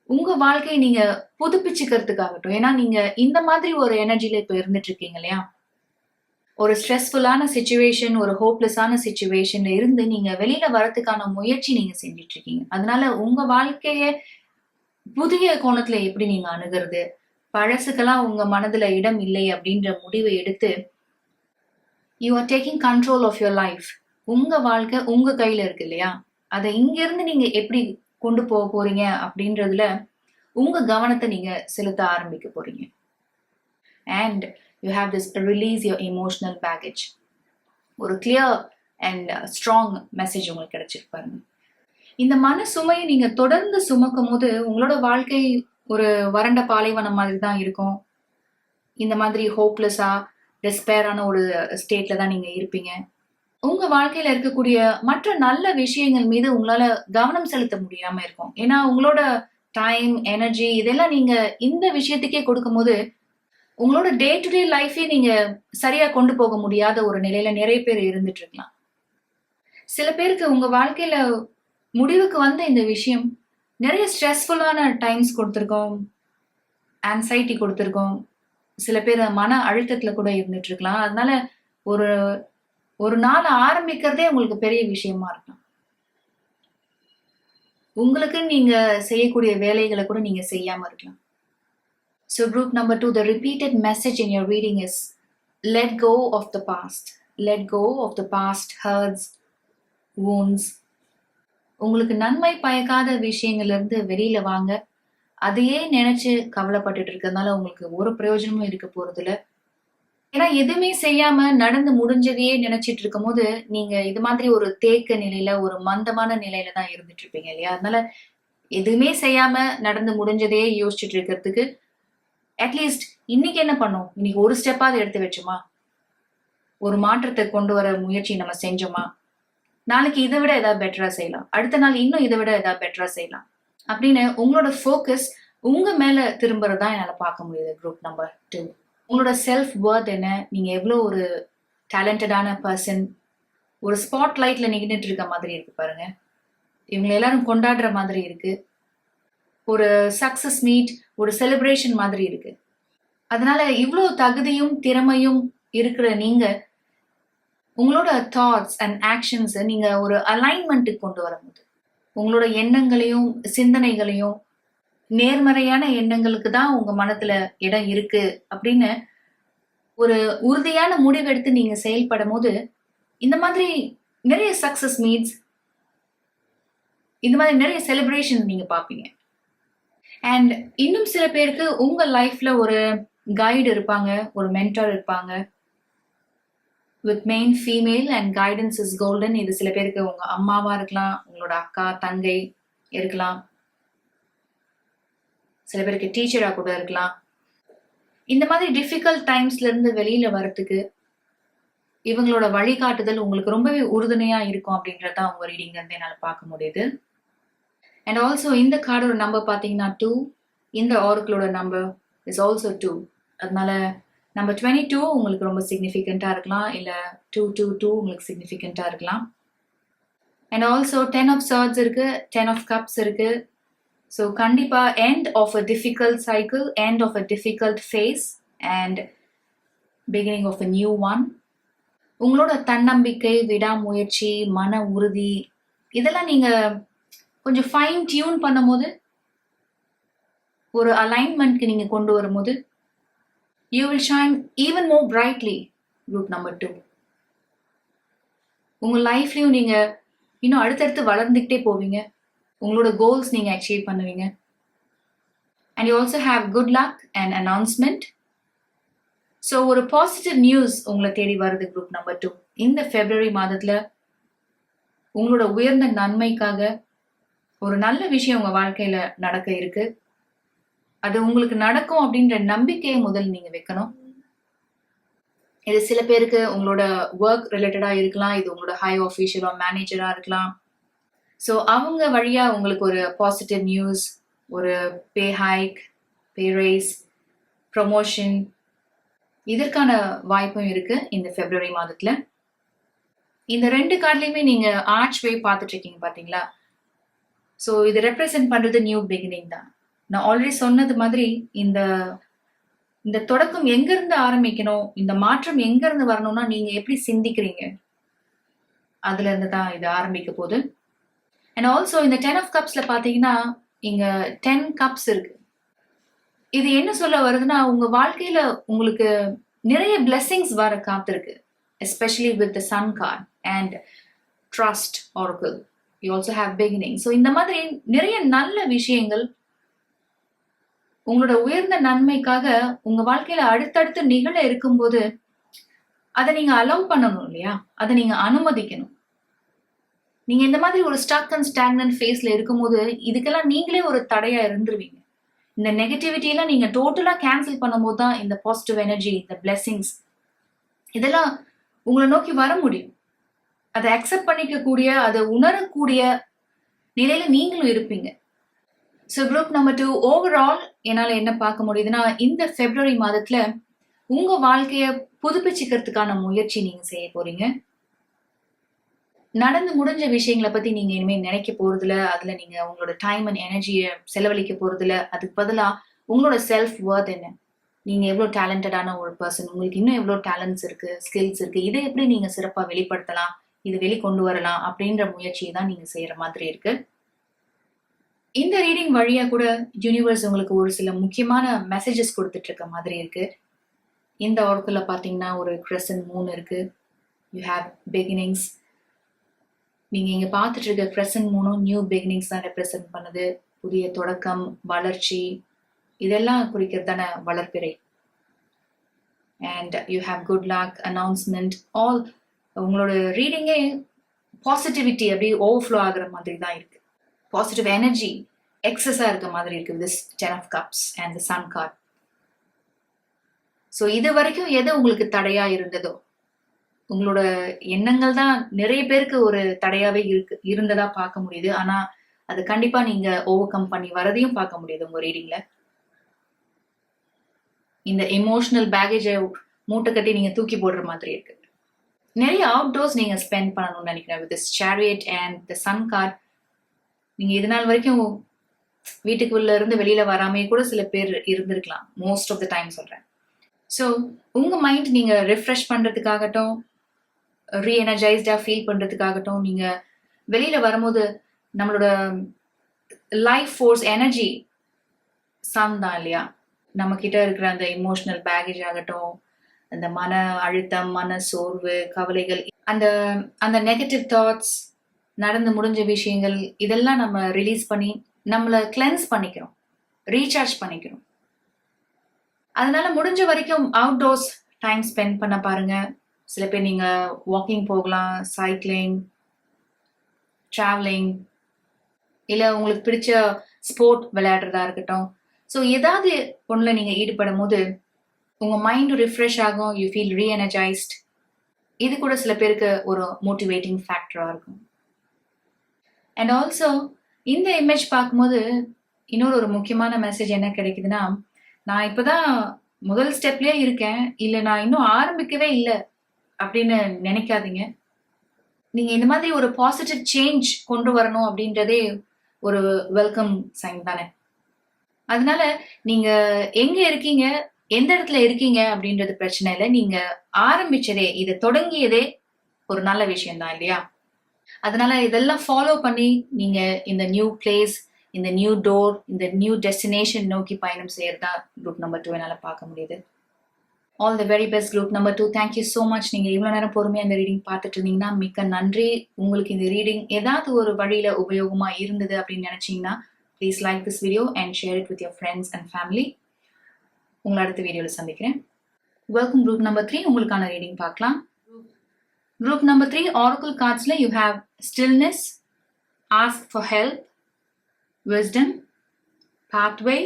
உங்க வாழ்க்கையை நீங்க புதுப்பிச்சுக்கிறதுக்காகட்டும், ஏன்னா நீங்க இந்த மாதிரி ஒரு எனர்ஜில இப்ப இருந்துட்டு இருக்கீங்க இல்லையா? ஒரு ஸ்ட்ரெஸ்ஃபுல்லான சிச்சுவேஷன், ஒரு ஹோப்லெஸ்ஸான சிச்சுவேஷன்ல இருந்து நீங்க வெளியில வரதுக்கான முயற்சி நீங்க செஞ்சுட்டு இருக்கீங்க. அதனால உங்க வாழ்க்கைய புதிய கோணத்துல எப்படி நீங்க அணுகிறது, பழசுக்கெல்லாம் உங்க மனதுல இடம் இல்லை அப்படின்ற முடிவை எடுத்து you are taking control of your life. உங்க வாழ்க்கை உங்க கையில இருக்கு இல்லையா? அதை இங்க இருந்து நீங்க எப்படி கொண்டு போக போறீங்க அப்படின்றதுல உங்க கவனத்தை நீங்க செலுத்த ஆரம்பிக்க போறீங்க. And you have this release your emotional package. ஒரு கிளியர் அண்ட் ஸ்ட்ராங் மெசேஜ் உங்களுக்கு கிடைச்சிருக்கு பாருங்க. இந்த மன சுமையை நீங்க தொடர்ந்து சுமக்கும் போது உங்களோட வாழ்க்கை ஒரு வறண்ட பாலைவனம் மாதிரி தான் இருக்கும். இந்த மாதிரி ஹோப்லெஸ்ஸா, டெஸ்பேரான ஒரு ஸ்டேட்ல தான் நீங்க இருப்பீங்க. உங்க வாழ்க்கையில இருக்கக்கூடிய மற்ற நல்ல விஷயங்கள் மீது உங்களால கவனம் செலுத்த முடியாம இருக்கும். ஏன்னா உங்களோட டைம், எனர்ஜி இதெல்லாம் நீங்க இந்த விஷயத்துக்கே கொடுக்கும்போது உங்களோட டே டு டே லைஃபே நீங்க சரியா கொண்டு போக முடியாத ஒரு நிலையில நிறைய பேர் இருந்துட்டு இருக்கலாம். சில பேருக்கு உங்க வாழ்க்கையில முடிவுக்கு வந்த இந்த விஷயம் நிறைய ஸ்ட்ரெஸ்ஃபுல்லான டைம்ஸ் கொடுத்துருக்கோம், ஆன்சைட்டி கொடுத்துருக்கோம், சில பேர் மன அழுத்தத்துல கூட இருந்துட்டு இருக்கலாம். அதனால ஒரு ஒரு நாள் ஆரம்பிக்கிறதே உங்களுக்கு பெரிய விஷயமா இருக்கலாம். உங்களுக்கு நீங்க செய்யக்கூடிய வேலைகளை கூட நீங்க செய்யாம இருக்கலாம். So group number 2, the repeated message in your reading is let go of the past. Let go of the past hurts, wounds. உங்களுக்கு நன்மை பயக்காத விஷயங்கள்ல இருந்து வெளியில வாங்க. அதையே நினைச்சு கவலைப்பட்டுட்டு இருக்கிறதுனால உங்களுக்கு ஒரு பிரயோஜனமும் இருக்க போறது இல்ல. ஏன்னா எதுவுமே செய்யாம நடந்து முடிஞ்சதையே நினைச்சிட்டு இருக்கும் போது நீங்க இது மாதிரி ஒரு தேக்க நிலையில, ஒரு மந்தமான நிலையில தான் இருந்துட்டு இருப்பீங்க இல்லையா? அதனால எதுவுமே செய்யாம நடந்து முடிஞ்சதையே யோசிச்சுட்டு இருக்கிறதுக்கு அட்லீஸ்ட் இன்னைக்கு என்ன பண்ணோம், இன்னைக்கு ஒரு ஸ்டெப்பாவது எடுத்து வச்சோமா, ஒரு மாற்றத்தை கொண்டு வர முயற்சி நம்ம செஞ்சோமா, நாளைக்கு இதை விட ஏதாவது பெட்டரா செய்யலாம், அடுத்த நாள் இன்னும் இதை விட ஏதாவது பெட்டரா செய்யலாம் அப்படின்னு உங்களோட ஃபோக்கஸ் உங்க மேல திரும்புறதா என்னால பார்க்க முடியுது. குரூப் நம்பர் 2, உங்களோட செல்ஃப் வர்த் என்ன, நீங்க எவ்வளவு ஒரு டேலண்டடான பர்சன், ஒரு ஸ்பாட் லைட்ல நின்றுட்டு இருக்க மாதிரி இருக்கு பாருங்க. இவங்க எல்லாரும் கொண்டாடுற மாதிரி இருக்கு, ஒரு சக்சஸ் மீட், ஒரு செலிப்ரேஷன் மாதிரி இருக்கு. அதனால இவ்வளவு தகுதியும் திறமையும் இருக்கிற நீங்க உங்களோட தாட்ஸ் அண்ட் ஆக்ஷன்ஸ் நீங்க ஒரு அலைன்மெண்ட்டுக்கு கொண்டு வரும்போது உங்களோட எண்ணங்களையும் சிந்தனைகளையும் நேர்மறையான எண்ணங்களுக்கு தான் உங்க மனத்துல இடம் இருக்கு அப்படின்னு ஒரு உறுதியான முடிவெடுத்து நீங்க செயல்படும் போது இந்த மாதிரி நிறைய சக்சஸ் மீட்ஸ், இந்த மாதிரி நிறைய செலிப்ரேஷன் நீங்க பாப்பீங்க. அண்ட் இன்னும் சில பேருக்கு உங்க லைஃப்ல ஒரு கைடு இருப்பாங்க, ஒரு மென்டார் இருப்பாங்க. With main female and guidance is golden. இது சில பேருக்கு உங்க அம்மாவா இருக்கலாம், உங்களோட அக்கா தங்கை இருக்கலாம், சில பேருக்கு டீச்சரா கூட இருக்கலாம். இந்த மாதிரி டிஃபிகல்ட் டைம்ஸ்ல இருந்து வெளியில வர்றதுக்கு இவங்களோட வழிகாட்டுதல் உங்களுக்கு ரொம்பவே உறுதுணையா இருக்கும் அப்படின்றத உங்க ரீடிங்ல இருந்து என்னால பார்க்க முடியுது. அண்ட் ஆல்சோ இந்த கார்டோட நம்பர் பார்த்தீங்கன்னா 2, இந்த ஆர்க்கிளோட நம்பர் இஸ் ஆல்சோ 2. அதனால நம்பர் 22 உங்களுக்கு ரொம்ப சிக்னிஃபிகண்டா இருக்கலாம், இல்ல 222 உங்களுக்கு சிக்னிஃபிகண்டா இருக்கலாம். அண்ட் ஆல்சோ 10 ஆஃப் swords இருக்கு, 10 ஆஃப் கப்ஸ் இருக்கு. ஸோ கண்டிப்பா end of a difficult cycle, end of a difficult phase and beginning of a new one. உங்களோட தன்னம்பிக்கை, விடாமுயற்சி, மன உறுதி இதெல்லாம் நீங்க கொஞ்சம் ஃபைன் டியூன் பண்ணும்போது, ஒரு அலைன்மெண்ட்க்கு நீங்க கொண்டு வரும்போது, you will shine even more brightly. Group number 2, உங்க லைஃப்லயும் நீங்க இன்னும் அடுத்தடுத்து வளர்ந்துக்கிட்டே போவீங்க. உங்களோட கோல்ஸ் நீங்க அச்சீவ் பண்ணுவீங்க. And you also have good luck and announcement. So ஒரு பாசிட்டிவ் நியூஸ் உங்களை தேடி வருது குரூப் நம்பர் 2. இந்த பிப்ரவரி மாதத்துல உங்களோட உயர்ந்த நன்மைக்காக ஒரு நல்ல விஷயம் உங்க வாழ்க்கையில நடக்க இருக்கு. அது உங்களுக்கு நடக்கும் அப்படின்ற நம்பிக்கையை முதல் நீங்க வைக்கணும். இது சில பேருக்கு உங்களோட ஒர்க் ரிலேட்டடா இருக்கலாம், இது உங்களோட ஹை ஆஃபீஷியலா மேனேஜரா இருக்கலாம். ஸோ அவங்க வழியா உங்களுக்கு ஒரு பாசிட்டிவ் நியூஸ், ஒரு பே ஹைக், பே ரைஸ், ப்ரொமோஷன் இதற்கான வாய்ப்பும் இருக்கு இந்த பிப்ரவரி மாதத்துல. இந்த 2 கார்ட்லயுமே நீங்க ஆர்ச் வே பார்த்துட்டு இருக்கீங்க பாத்தீங்களா? ஸோ இது ரெப்ரசென்ட் பண்றது நியூ பிகினிங் தான். நான் ஆல்ரெடி சொன்னது மாதிரி இந்த தொடக்கம் எங்க இருந்து ஆரம்பிக்கணும், இந்த மாற்றம் எங்க இருந்து வரணும்னா நீங்க எப்படி சிந்திக்கிறீங்க, அதுல இருந்து தான் இது ஆரம்பிக்க போகுது. அண்ட் ஆல்சோ இந்த 10 ஆஃப் கப்ஸ்ல பாத்தீங்கன்னா இங்க 10 கப்ஸ் இருக்கு. இது என்ன சொல்ல வருதுன்னா, உங்க வாழ்க்கையில உங்களுக்கு நிறைய பிளெஸிங்ஸ் வர காத்திருக்கு, especially with the sun card and trust oracle. You also have beginning. So இந்த மாதிரி நிறைய நல்ல விஷயங்கள் உங்களோட உயர்ந்த நன்மைக்காக உங்க வாழ்க்கையில அடுத்தடுத்து நிகழ இருக்கும்போது அதை நீங்க அலோவ் பண்ணணும் இல்லையா? அதை நீங்க அனுமதிக்கணும். நீங்க இந்த மாதிரி ஒரு ஸ்டக் அண்ட் ஸ்டாக்னன்ட் ஃபேஸ்ல இருக்கும்போது இதுக்கெல்லாம் நீங்களே ஒரு தடையா இருந்துருவீங்க. இந்த நெகட்டிவிட்டி எல்லாம் நீங்க டோட்டலா கேன்சல் பண்ணும்போது தான் இந்த பாசிட்டிவ் எனர்ஜி, இந்த பிளெஸிங்ஸ் இதெல்லாம் உங்களை நோக்கி வர முடியும். அதை அக்செப்ட் பண்ணிக்க கூடிய, அதை உணரக்கூடிய நிலையில நீங்களும் இருப்பீங்க. ஸோ குரூப் நம்பர் 2 ஓவரால் என்னால என்ன பார்க்க முடியுதுன்னா, இந்த பிப்ரவரி மாதத்துல உங்க வாழ்க்கைய புதுப்பிச்சுக்கிறதுக்கான முயற்சி நீங்க செய்ய போறீங்க. நடந்து முடிஞ்ச விஷயங்களை பத்தி நீங்க இனிமே நினைக்க போறதுல, அதுல நீங்க உங்களோட டைம் அண்ட் எனர்ஜியை செலவழிக்க போறதுல, அதுக்கு பதிலா உங்களோட செல்ஃப் வர்த் என்ன, நீங்க எவ்வளவு டேலண்டடான ஒரு பர்சன், உங்களுக்கு இன்னும் எவ்வளவு டேலண்ட்ஸ் இருக்கு, ஸ்கில்ஸ் இருக்கு, இதை எப்படி நீங்க சிறப்பா வெளிப்படுத்தலாம், இது வெளிக்கொண்டு வரலாம் அப்படின்ற முயற்சியை தான் நீங்க செய்யற மாதிரி இருக்கு. இந்த ரீடிங் வழியா கூட யூனிவர்ஸ் உங்களுக்கு ஒரு சில முக்கியமான மெசேஜஸ் கொடுத்துட்டு இருக்க மாதிரி இருக்கு. இந்த ஆர்க்குல பாத்தீங்கன்னா ஒரு கிரெசன்ட் மூன் இருக்கு. You have beginnings. நீங்க இங்க பார்த்துட்டு இருக்க கிரெசன்ட் மூணும் நியூ பிகினிங்ஸ் தான் ரெப்ரசென்ட் பண்ணுது. புதிய தொடக்கம், வளர்ச்சி இதெல்லாம் குறிக்கிறதான வளர்ப்பிறை. And you have good luck, announcement, all. உங்களோட ரீடிங்கே பாசிட்டிவிட்டி அப்படியே ஓவர்ஃப்ளோ ஆகுற மாதிரி தான் இருக்கு. பாசிட்டிவ் எனர்ஜி எக்ஸஸா இருக்க மாதிரி இருக்கு this 10 of cups and the sun card. So இது வரைக்கும் எது உங்களுக்கு தடையா இருந்ததோ, உங்களோட எண்ணங்கள் தான் நிறைய பேருக்கு ஒரு தடையாவே இருந்ததா பார்க்க முடியுது. ஆனா அது கண்டிப்பா நீங்க ஓவர் கம் பண்ணி வரதையும் பார்க்க முடியுது உங்க ரீடிங்ல. இந்த எமோஷனல் பேகேஜை மூட்டை கட்டி நீங்க தூக்கி போடுற மாதிரி இருக்கு. நிறைய அவுட்டோர்ஸ் நீங்க ஸ்பெண்ட் பண்ணணும்னு நினைக்கிறேன் with this chariot and the sun card. நீங்க இது நாள் வரைக்கும் வீட்டுக்குள்ள இருந்து வெளியில வராமே கூட சில பேர் இருந்திருக்கலாம், மோஸ்ட் ஆஃப் த டைம் சொல்றேன். ஸோ உங்க மைண்ட் நீங்க ரிஃப்ரெஷ் பண்றதுக்காகட்டும், ரீஎனர்ஜைஸ்டா ஃபீல் பண்றதுக்காகட்டும், நீங்க வெளியில வரும்போது நம்மளோட லைஃப் ஃபோர்ஸ் எனர்ஜி சன் தான் இல்லையா? நம்ம கிட்ட இருக்கிற அந்த எமோஷனல் பேகேஜ் ஆகட்டும், அந்த மன அழுத்தம், மன சோர்வு, கவலைகள், அந்த அந்த நெகட்டிவ் தாட்ஸ், நடந்து முடிஞ்ச விஷயங்கள் இதெல்லாம் நம்ம ரிலீஸ் பண்ணி நம்மளை கிளென்ஸ் பண்ணிக்கிறோம், ரீசார்ஜ் பண்ணிக்கிறோம். அதனால முடிஞ்ச வரைக்கும் அவுட்டோர்ஸ் டைம் ஸ்பெண்ட் பண்ண பாருங்க. சில பேர் நீங்க வாக்கிங் போகலாம், சைக்கிளிங், டிராவலிங், இல்ல உங்களுக்கு பிடிச்ச ஸ்போர்ட் விளையாடுறதா இருக்கட்டும். ஸோ ஏதாவது ஒண்ணுல நீங்க ஈடுபடும் போது உங்க மைண்ட் ரிஃப்ரெஷ் ஆகும், யூ ஃபீல் ரீஎனர்ஜைஸ்ட். இது கூட சில பேருக்கு ஒரு மோட்டிவேட்டிங் ஃபேக்டரா இருக்கும். அண்ட் ஆல்சோ இந்த இமேஜ் பார்க்கும்போது இன்னொரு ஒரு முக்கியமான மெசேஜ் என்ன கிடைக்குதுன்னா, நான் இப்பதான் முதல் ஸ்டெப்லயே இருக்கேன், இல்ல நான் இன்னும் ஆரம்பிக்கவே இல்லை அப்படின்னு நினைக்காதீங்க. நீங்க இந்த மாதிரி ஒரு பாசிட்டிவ் சேஞ்ச் கொண்டு வரணும் அப்படின்றதே ஒரு வெல்கம் சைன் தானே. அதனால நீங்க எங்க இருக்கீங்க, எந்த இடத்துல இருக்கீங்க அப்படின்றது பிரச்சனை இல்லை. நீங்க ஆரம்பிச்சதே, இதை தொடங்கியதே ஒரு நல்ல விஷயம் தான் இல்லையா? அதனால இதெல்லாம் ஃபாலோ பண்ணி நீங்க இந்த நியூ பிளேஸ், இந்த நியூ டோர், இந்த நியூ டெஸ்டினேஷன் நோக்கி பயணம் செய்யறதா குரூப் நம்பர் 2 என்னால பார்க்க முடியுது. All the very best group number 2. Thank you so much. நீங்க இவ்வளவு நேரம் பொறுமையா இந்த ரீடிங் பார்த்துட்டு இருந்தீங்கன்னா மிக்க நன்றி. உங்களுக்கு இந்த ரீடிங் ஏதாவது ஒரு வழியில உபயோகமா இருந்தது அப்படின்னு நினைச்சீங்கன்னா please like this video and share it with your friends and family. உங்களை அடுத்த வீடியோவில் சந்திக்கிறேன். Welcome group number 3. உங்களுக்கான ரீடிங் பார்க்கலாம். Group number 3, Oracle cards la you have stillness, ask for help, wisdom, pathway,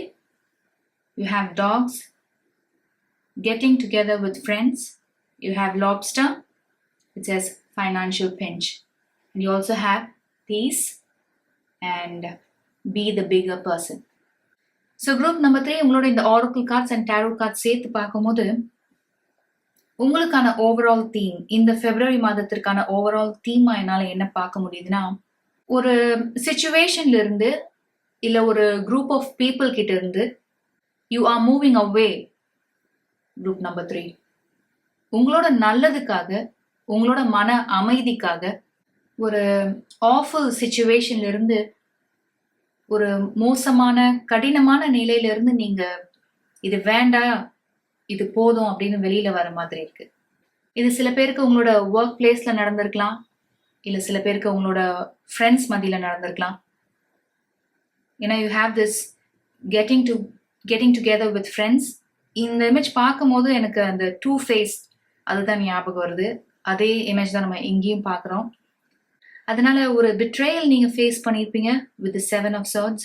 you have dogs, getting together with friends, you have lobster, it says financial pinch, and you also have peace and be the bigger person. So group number 3 உங்களோட இந்த Oracle cards and Tarot cards சேர்த்து பார்க்கும்போது உங்களுக்கான overall theme, இந்த பிப்ரவரி மாதத்திற்கான overall தீமா என்னால என்ன பார்க்க முடியுதுன்னா, ஒரு சிச்சுவேஷன்ல இருந்து இல்ல ஒரு குரூப் ஆஃப் பீப்புள் கிட்ட இருந்து you are moving away. Group number 3 உங்களோட நல்லதுக்காக, உங்களோட மன அமைதிக்காக ஒரு ஆஃபுல் சிச்சுவேஷன்ல இருந்து, ஒரு மோசமான கடினமான நிலையில இருந்து நீங்க இது வேண்டாம், இது போதும் அப்படின்னு வெளியில வர மாதிரி இருக்கு. இது சில பேருக்கு உங்களோட ஒர்க் பிளேஸ்ல நடந்திருக்கலாம், இல்ல சில பேருக்கு உங்களோட ஃப்ரெண்ட்ஸ் மத்தியில நடந்திருக்கலாம். ஏன்னா you have this getting together with friends. இந்த இமேஜ் பார்க்கும்போது எனக்கு அந்த 2 ஃபேஸ் அதுதான் ஞாபகம் வருது. அதே இமேஜ் தான் நம்ம இங்கேயும் பார்க்குறோம். அதனால ஒரு பிட்ரேயல் நீங்க ஃபேஸ் பண்ணியிருப்பீங்க வித் 7 ஆஃப் swords.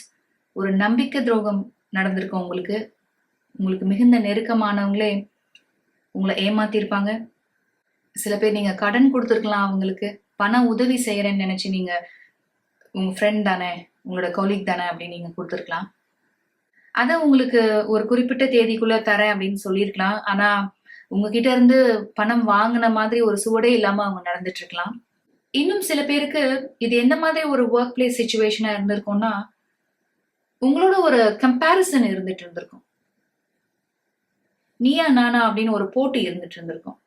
ஒரு நம்பிக்கை துரோகம் நடந்திருக்கும் உங்களுக்கு. உங்களுக்கு மிகுந்த நெருக்கமானவங்களே உங்களை ஏமாத்திருப்பாங்க. சில பேர் நீங்க கடன் கொடுத்துருக்கலாம், அவங்களுக்கு பண உதவி செய்யறேன்னு நினைச்சு நீங்க உங்க ஃப்ரெண்ட் தானே, உங்களோட கொலீக் தானே அப்படின்னு நீங்க கொடுத்துருக்கலாம். அதை உங்களுக்கு ஒரு குறிப்பிட்ட தேதிக்குள்ள தரேன் அப்படின்னு சொல்லியிருக்கலாம். ஆனா உங்ககிட்ட இருந்து பணம் வாங்கின மாதிரி ஒரு சுவடே இல்லாம அவங்க நடந்துட்டு இருக்கலாம். இன்னும் சில பேருக்கு இது எந்த மாதிரி ஒரு ஒர்க் பிளேஸ் சிச்சுவேஷனா இருந்திருக்கும்னா, உங்களோட ஒரு கம்பேரிசன் இருந்துட்டு இருந்திருக்கும். நீயா நானா அப்படின்னு ஒரு போட்டி இருந்துட்டு இருந்திருக்கும்.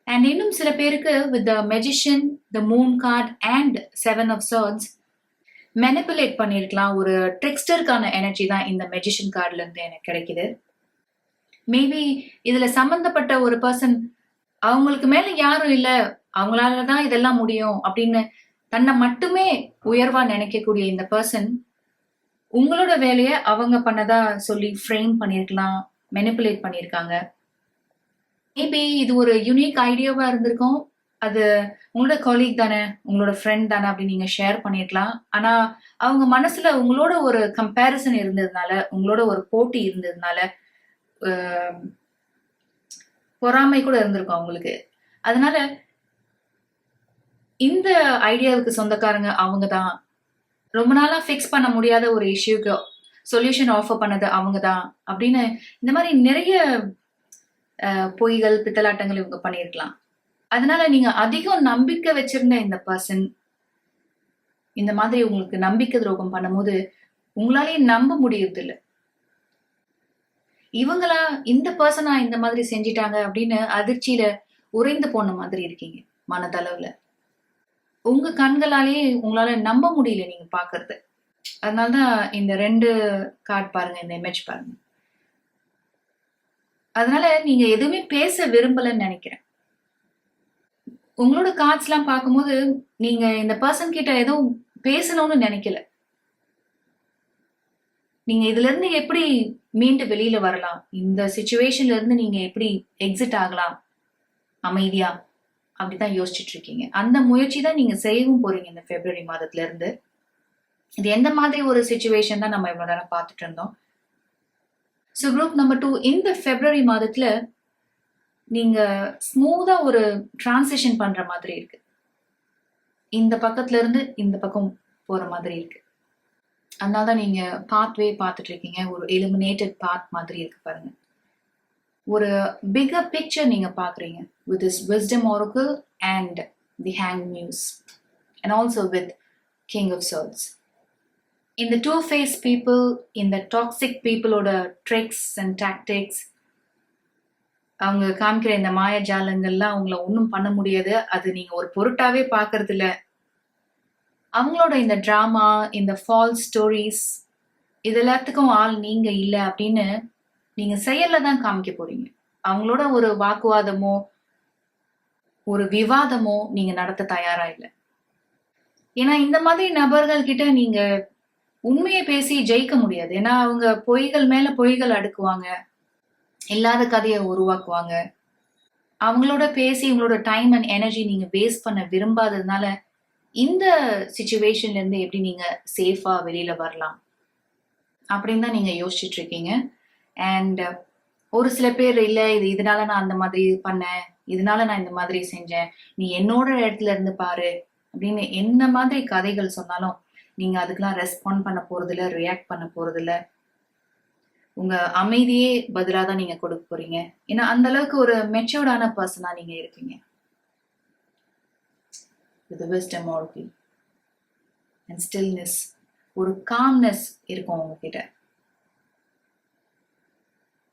அண்ட் இன்னும் சில பேருக்கு with the magician, the moon card and 7 of swords manipulate பண்ணிருக்கலாம். ஒரு ட்ரிக்ஸ்டருக்கான எனர்ஜி தான் இந்த மெஜிஷியன் கார்டுல இருந்து எனக்கு கிடைக்குது. மேபி இதுல சம்பந்தப்பட்ட ஒரு பர்சன் அவங்களுக்கு மேல யாரும் இல்ல, அவங்களாலதான் இதெல்லாம் முடியும் அப்படின்னு தன்னை மட்டுமே உயர்வா நினைக்கக்கூடிய இந்த பர்சன் உங்களோட வேலைய அவங்க பண்ணதா சொல்லி ஃப்ரேம் பண்ணிருக்கலாம், மெனிபுலேட் பண்ணியிருக்காங்க. மேபி இது ஒரு யூனிக் ஐடியாவா இருந்திருக்கும். அது உங்களோட கொலீக் தானே, உங்களோட ஃப்ரெண்ட் தானே அப்படின்னு நீங்க ஷேர் பண்ணிருக்கலாம். ஆனா அவங்க மனசுல உங்களோட ஒரு கம்பேரிசன் இருந்ததுனால, உங்களோட ஒரு போட்டி இருந்ததுனால பொறாமை கூட இருந்திருக்கும் அவங்களுக்கு. அதனால இந்த ஐடியாவுக்கு சொந்தக்காரங்க அவங்க தான். ரொம்ப நாளா ஃபிக்ஸ் பண்ண முடியாத ஒரு இஷ்யூக்கு சொல்யூஷன் ஆஃபர் பண்ணது அவங்க தான் அப்படின்னு இந்த மாதிரி நிறைய பொய்கள், பித்தலாட்டங்கள் இவங்க பண்ணியிருக்கலாம். அதனால நீங்க அதிகம் நம்பிக்கை வச்சிருந்த இந்த பர்சன் இந்த மாதிரி உங்களுக்கு நம்பிக்கை துரோகம் பண்ணும்போது உங்களாலேயே நம்ப முடியறது இல்லை. இவங்களா, இந்த பர்சனா இந்த மாதிரி செஞ்சிட்டாங்க அப்படின்னு அதிர்ச்சியில உறைந்து போன மாதிரி இருக்கீங்க மனதளவுல. உங்க கண்களாலேயே உங்களால நம்ப முடியல நீங்க பாக்குறது. அதனாலதான் இந்த 2 கார்டு பாருங்க, இந்த இமேஜ் பாருங்க. அதனால நீங்க எதுவுமே பேச விரும்பலன்னு நினைக்கிறேன். உங்களோட கார்ட்ஸ் எல்லாம் பார்க்கும்போது நீங்க இந்த பர்சன் கிட்ட எதுவும் பேசணும்னு நினைக்கல. நீங்க இதுல இருந்து எப்படி மீண்டு வெளியில வரலாம், இந்த சிச்சுவேஷன்ல இருந்து நீங்க எப்படி எக்ஸிட் ஆகலாம் அமைதியா, அப்படிதான் யோசிச்சுட்டு இருக்கீங்க. அந்த முயற்சி தான் நீங்க செய்யவும் போறீங்க இந்த பிப்ரவரி மாதத்துல இருந்து. இது எந்த மாதிரி ஒரு சிச்சுவேஷன் தான் நம்ம இவ்வளவு நேரம் பார்த்துட்டு இருந்தோம். ஸோ குரூப் நம்பர் 2 இந்த பிப்ரவரி மாதத்துல நீங்க ஸ்மூதா ஒரு டிரான்சிஷன் பண்ற மாதிரி இருக்கு. இந்த பக்கத்துல இருந்து இந்த பக்கம் போற மாதிரி இருக்கு. அதனாலதான் நீங்க பாத்வே பார்த்துட்டு இருக்கீங்க. ஒரு எலிமினேட்டட் பாத் மாதிரி இருக்கு பாருங்க. ஒரு பிகர் பிக்சர் நீங்க பாக்குறீங்க with this wisdom oracle and the hanged muse and also with king of swords. இந்த two-faced people, இந்த toxic peopleோட tricks and tactics, அவங்க காமிக்கிற இந்த மாயஜாலங்கள்லாம் அவங்கள ஒன்றும் பண்ண முடியாது. அது நீங்க ஒரு பொருட்டாவே பாக்குறது இல்ல. அவங்களோட இந்த டிராமா, இந்த ஃபால்ஸ் ஸ்டோரிஸ், இது எல்லாத்துக்கும் ஆள் நீங்க இல்ல அப்படின்னு நீங்க செயல்ல தான் காமிக்க போறீங்க. அவங்களோட ஒரு வாக்குவாதமோ ஒரு விவாதமோ நீங்க நடத்த தயாரா இல்லை. ஏன்னா இந்த மாதிரி நபர்கள் கிட்ட நீங்க உண்மையை பேசி ஜெயிக்க முடியாது. ஏன்னா அவங்க பொய்கள் மேல பொய்கள் அடுக்குவாங்க, இல்லாத கதையை உருவாக்குவாங்க. அவங்களோட பேசி உங்களோட டைம் அண்ட் எனர்ஜி நீங்க வேஸ்ட் பண்ண விரும்பாததுனால இந்த சிச்சுவேஷன்ல இருந்து எப்படி நீங்க சேஃபா வெளியில வரலாம் அப்படின்னு தான் நீங்க யோசிச்சுட்டு இருக்கீங்க. அண்ட் ஒரு சில பேர் இல்ல இதனால நான் அந்த மாதிரி பண்ணேன், இதனால நான் இந்த மாதிரி செஞ்சேன், நீ என்னோட இடத்துல இருந்து பாரு அப்படின்னு என்ன மாதிரி கதைகள் சொன்னாலும் நீங்க அதுக்கெல்லாம் ரெஸ்பாண்ட் பண்ண போறது இல்ல, ரியாக்ட் பண்ண போறது இல்ல. உங்க அமைதியே பதிலா தான் நீங்க கொடுக்க போறீங்க. ஏன்னா அந்த அளவுக்கு ஒரு மெச்சூர்டான பர்சனா நீங்க இருக்கீங்க. with the wisdom oracle and stillness, ஒரு calmness இருக்கும் உங்ககிட்ட.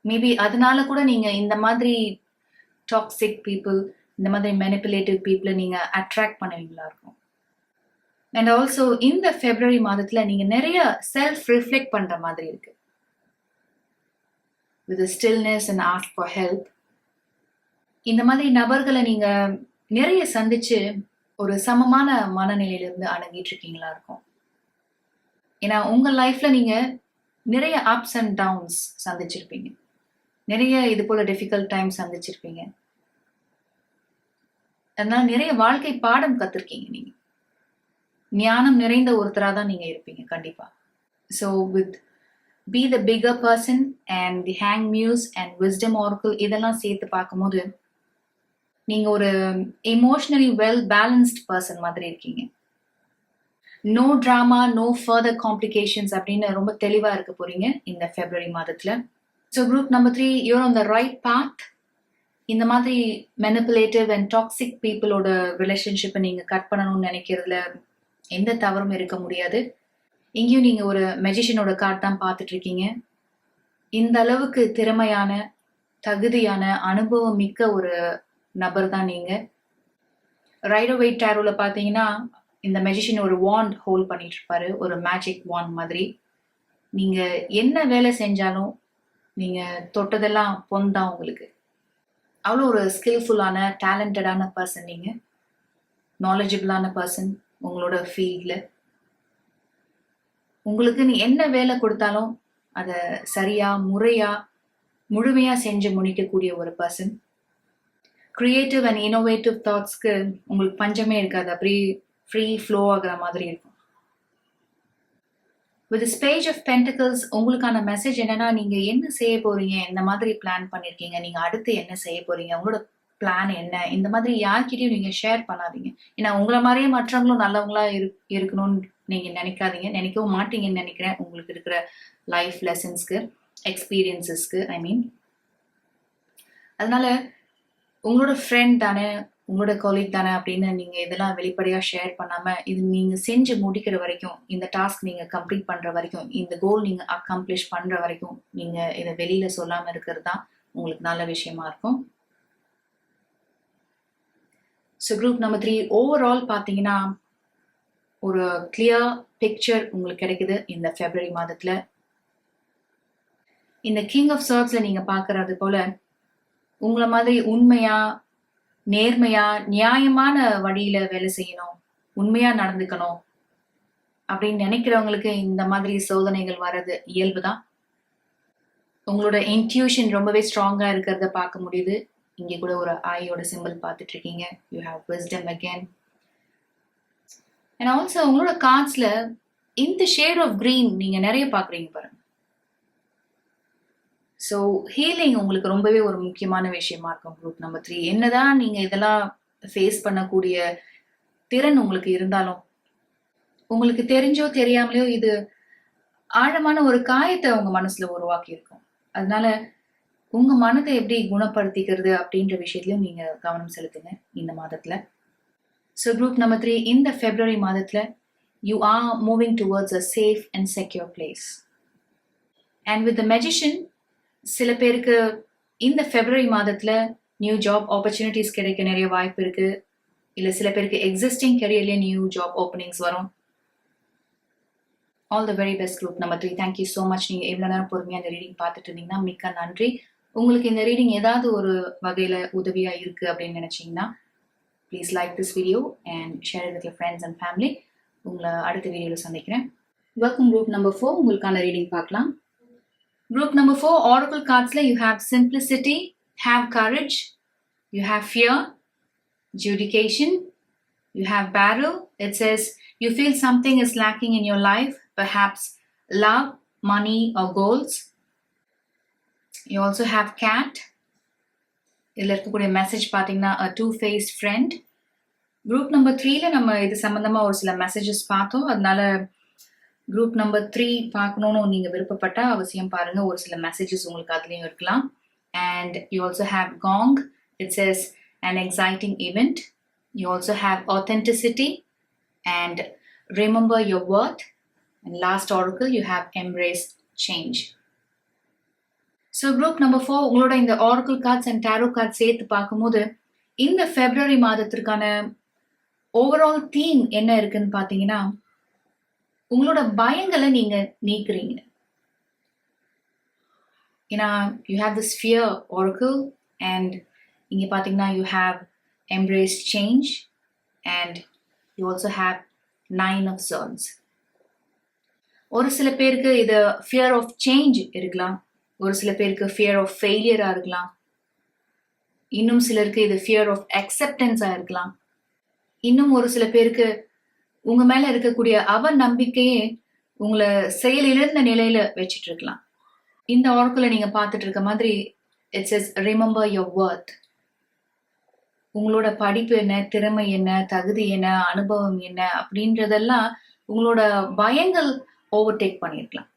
மேபி அதனால கூட நீங்க இந்த மாதிரி டாக்ஸிக் பீப்புள், இந்த மாதிரி மேனிப்புலேட்டிவ் பீப்புளை நீங்க அட்ராக்ட் பண்ணுவீங்களா இருக்கும். அண்ட் ஆல்சோ இந்த பிப்ரவரி மாதத்துல நீங்க நிறைய செல்ஃப் ரிஃப்ளெக்ட் பண்ற மாதிரி இருக்கு. with the stillness and ask for help. இந்த மாதிரி நபர்களை நீங்க நிறைய சந்திச்சு ஒரு சமமான மனநிலையிலிருந்து அணுகிட்டு இருக்கீங்களா இருக்கும். ஏன்னா உங்க லைஃப்ல நீங்க நிறைய அப்ஸ் அண்ட் டவுன்ஸ் சந்திச்சிருப்பீங்க, நிறைய இது போல டிஃபிகல்ட் டைம் சந்திச்சிருப்பீங்க. அதனால நிறைய வாழ்க்கை பாடம் கத்திருக்கீங்க. நீங்க ஞானம் நிறைந்த ஒருத்தரா தான் நீங்க இருப்பீங்க கண்டிப்பா. So with be the bigger person and the hang muse and wisdom oracle இதெல்லாம் சேர்த்து பார்க்கும்போது நீங்க ஒரு எமோஷனலி வெல் பேலன்ஸ்ட் பர்சன் மாதிரி இருக்கீங்க. No drama, no further complications அப்படின்னு ரொம்ப தெளிவா இருக்க போறீங்க இந்த பிப்ரவரி மாதத்துல. So group number 3, you're on the right path. இந்த மாதிரி மெனிப்புலேட்டிவ் அண்ட் டாக்ஸிக் பீப்புளோட ரிலேஷன்ஷிப்பை நீங்க கட் பண்ணணும்னு நினைக்கிறதுல எந்த தவறும் இருக்க முடியாது. இங்கேயும் நீங்க ஒரு மெஜிஷியனோட கார்டு தான் பார்த்துட்டு இருக்கீங்க. இந்த அளவுக்கு திறமையான, தகுதியான, அனுபவம் மிக்க ஒரு நபர் தான் நீங்க. ரைடர் வெயிட் டேரோல பாத்தீங்கன்னா இந்த மெஜிஷியன் ஒரு வாண்ட் ஹோல்ட் பண்ணிட்டு இருப்பாரு, ஒரு மேஜிக் வாண்ட் மாதிரி. நீங்க என்ன வேலை செஞ்சாலும் நீங்க தொட்டதெல்லாம் பொன் உங்களுக்கு. அவ்வளோ ஒரு ஸ்கில்ஃபுல்லான, டேலண்டடான பர்சன் நீங்க, நாலேஜபிளான பர்சன் உங்களோட ஃபீல்ட்ல. உங்களுக்கு நீ என்ன வேலை கொடுத்தாலும் அதை சரியா, முறையா, முழுமையா செஞ்சு முடிக்கக்கூடிய ஒரு பர்சன். கிரியேட்டிவ் அண்ட் இனோவேட்டிவ் தாட்ஸ்க்கு உங்களுக்கு பஞ்சமே இருக்காது, அப்படியே ஃப்ரீ ஃப்ளோ ஆகிற மாதிரி இருக்கும். With this page of pentacles உங்களுக்கான மெசேஜ் என்னன்னா, நீங்க என்ன செய்ய போறீங்க, இந்த மாதிரி பிளான் பண்ணிருக்கீங்க, நீங்க அடுத்து என்ன செய்ய போறீங்க, உங்களோட பிளான் என்ன, இந்த மாதிரி யார்கிட்டயும் நீங்க ஷேர் பண்ணாதீங்க. ஏன்னா உங்களை மாதிரியே மற்றவங்களும் நல்லவங்களா இருக்கணும்னு நீங்க நினைக்காதீங்க, நினைக்கவும் மாட்டீங்கன்னு நினைக்கிறேன். உங்களுக்கு இருக்கிற லைஃப் லெசன்ஸ்க்கு, எக்ஸ்பீரியன்சஸ்க்கு ஐ மீன். அதனால உங்களோட ஃப்ரெண்ட் தானே, உங்களோட கொலீக் தானே அப்படின்னு நீங்க இதெல்லாம் வெளிப்படையா ஷேர் பண்ணாம, இது நீங்க செஞ்சு முடிக்கிற வரைக்கும், இந்த டாஸ்க் நீங்க கம்ப்ளீட் பண்ற வரைக்கும், இந்த கோல் நீங்க அக்கம்ப்ளிஷ் பண்ற வரைக்கும் நீங்க இதை வெளியில சொல்லாம இருக்கிறது தான் உங்களுக்கு நல்ல விஷயமா இருக்கும். ஸோ குரூப் நம்பர் 3, ஓவரால் பார்த்தீங்கன்னா ஒரு கிளியர் பிக்சர் உங்களுக்கு கிடைக்குது இந்த பிப்ரவரி மாதத்துல. இந்த கிங் ஆஃப் சர்வ்ஸ்ல நீங்க பாக்குறது போல உங்களை மாதிரி உண்மையா, நேர்மையா, நியாயமான வழியில வேலை செய்யணும், உண்மையா நடந்துக்கணும் அப்படின்னு நினைக்கிறவங்களுக்கு இந்த மாதிரி சோதனைகள் வர்றது இயல்புதான். உங்களோட இன்ட்யூஷன் ரொம்பவே ஸ்ட்ராங்கா இருக்கிறத பார்க்க முடியுது. இங்க கூட ஒரு ஐயோட சிம்பிள் பார்த்துட்டு இருக்கீங்க. You have wisdom again. And also உங்களோட கார்ட்ஸ்ல இந்த ஷேட் ஆஃப் கிரீன் நீங்க நிறைய பாக்குறீங்க பாருங்க. ஸோ ஹீலிங் உங்களுக்கு ரொம்பவே ஒரு முக்கியமான விஷயமா இருக்கும் குரூப் நம்பர் 3. என்னதான் நீங்க இதெல்லாம் ஃபேஸ் பண்ணக்கூடிய திறன் உங்களுக்கு இருந்தாலும், உங்களுக்கு தெரிஞ்சோ தெரியாமலையோ இது ஆழமான ஒரு காயத்தை உங்க மனசுல உருவாக்கி இருக்கும். அதனால உங்க மனதை எப்படி குணப்படுத்திக்கிறது அப்படின்ற விஷயத்திலும் நீங்க கவனம் செலுத்துங்க இந்த மாதத்துல. ஸோ குரூப் நம்பர் 3, இந்த February மாதத்துல you are moving towards a safe and secure place. And with the magician, சில பேருக்கு இந்த February மாதத்துல நியூ ஜாப் ஆப்பர்ச்சுனிட்டிஸ் கிடைக்க நிறைய வாய்ப்பு இருக்கு. இல்ல சில பேருக்கு எக்ஸிஸ்டிங் கெரியர்லயே நியூ ஜாப் ஓப்பனிங்ஸ் வரும். All the very best group number 3. Thank you so much. நீங்க எவ்வளவு நேரம் பொறுமையா இந்த ரீடிங் பார்த்துட்டு இருந்தீங்கன்னா மிக்க நன்றி. உங்களுக்கு இந்த ரீடிங் ஏதாவது ஒரு வகையில உதவியா இருக்கு அப்படின்னு நினைச்சீங்கன்னா please like this video and share it with your friends and family. உங்களை அடுத்த வீடியோல சந்திக்கிறேன். Welcome group number 4. உங்களுக்கான ரீடிங் பார்க்கலாம். குரூப் நம்பர் 4 ஆரக்கிள் கார்ட்ஸ்ல you have simplicity, have courage, you have fear, judication, you have battle. It says you feel something is lacking in your life, perhaps love, money or goals. You also have cat. இதுல இருக்கக்கூடிய message பாத்தீங்கன்னா a two-faced friend. Group number 3ல நம்ம இது சம்பந்தமா ஒரு சில messages பார்த்தோம். அதனால குரூப் நம்பர் 3 பார்க்கணும்னு நீங்க விருப்பப்பட்டா அவசியம் பாருங்க. ஒரு சில மெசேஜஸ் உங்களுக்கு அதுலயும் இருக்கலாம். And you also have gong. It says an exciting event. You also have authenticity and remember your worth. And last oracle, you have embrace change. So group number 4, உங்களோட இந்த oracle cards and tarot cards சேர்த்து பார்க்கும்போது இந்த February மாதத்திற்கான overall theme என்ன இருக்குன்னு பார்த்தீங்கன்னா, உங்களோட பயங்களை நீங்க நீக்குறீங்க. ஏன்னா you have this fear oracle and இங்க பார்த்தீங்கன்னா you have embrace change and you also have 9 of swords. ஒரு சில பேருக்கு இது fear of change இருக்கலாம். ஒரு சில பேருக்கு fear of failure இருக்கலாம். இன்னும் சிலருக்கு இது fear of acceptance இருக்கலாம். இன்னும் ஒரு சில பேருக்கு உங்க மேல இருக்கக்கூடிய அவநம்பிக்கையே உங்களை செயலிழந்த நிலையில வச்சிட்டு இருக்கலாம். இந்த ஆர்க்குல நீங்க பார்த்துட்டு இருக்க மாதிரி it says remember your worth. உங்களோட படிப்பு என்ன, திறமை என்ன, தகுதி என்ன, அனுபவம் என்ன அப்படின்றதெல்லாம் உங்களோட பயங்கள் ஓவர்டேக் பண்ணிருக்கலாம்.